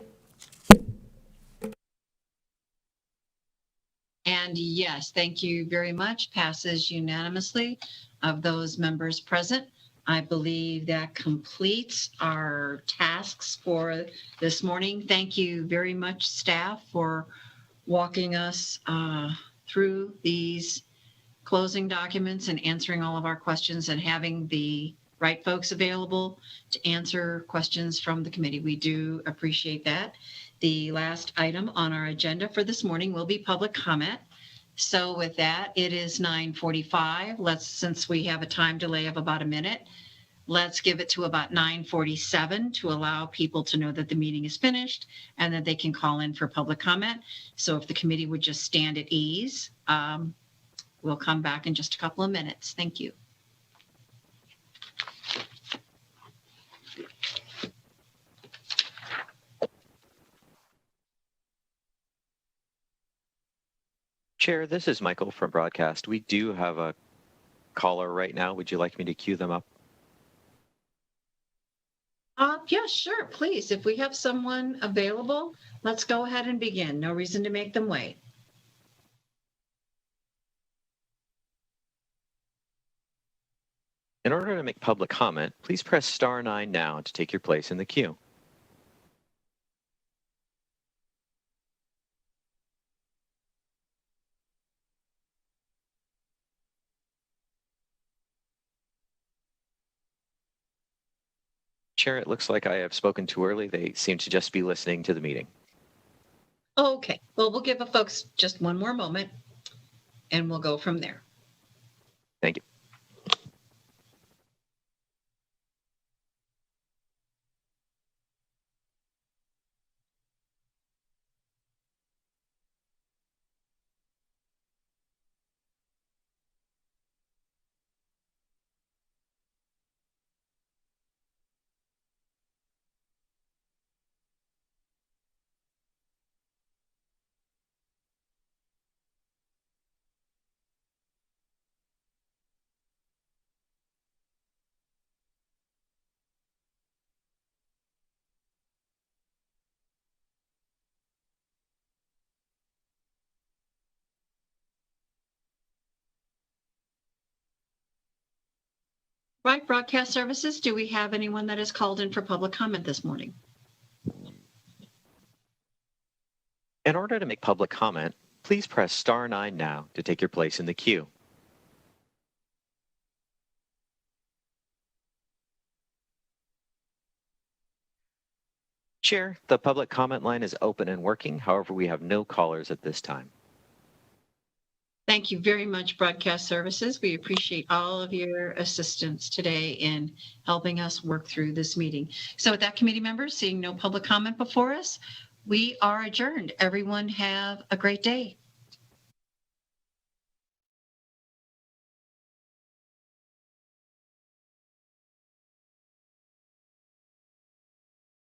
And yes, thank you very much. Passes unanimously of those members present. I believe that completes our tasks for this morning. Thank you very much, staff, for walking us through these closing documents and answering all of our questions and having the right folks available to answer questions from the committee. We do appreciate that. The last item on our agenda for this morning will be public comment. So with that, it is 9:45. Since we have a time delay of about a minute, let's give it to about 9:47 to allow people to know that the meeting is finished and that they can call in for public comment. So if the committee would just stand at ease, we'll come back in just a couple of minutes. Thank you.
Chair, this is Michael from Broadcast. We do have a caller right now. Would you like me to queue them up?
Yeah, sure, please. If we have someone available, let's go ahead and begin. No reason to make them wait.
In order to make public comment, please press *9 now to take your place in the queue. Chair, it looks like I have spoken too early. They seem to just be listening to the meeting.
Okay, well, we'll give the folks just one more moment and we'll go from there.
Thank you.
Right, Broadcast Services, do we have anyone that is called in for public comment this morning?
In order to make public comment, please press *9 now to take your place in the queue. Chair, the public comment line is open and working. However, we have no callers at this time.
Thank you very much, Broadcast Services. We appreciate all of your assistance today in helping us work through this meeting. So with that, committee members, seeing no public comment before us, we are adjourned. Everyone have a great day.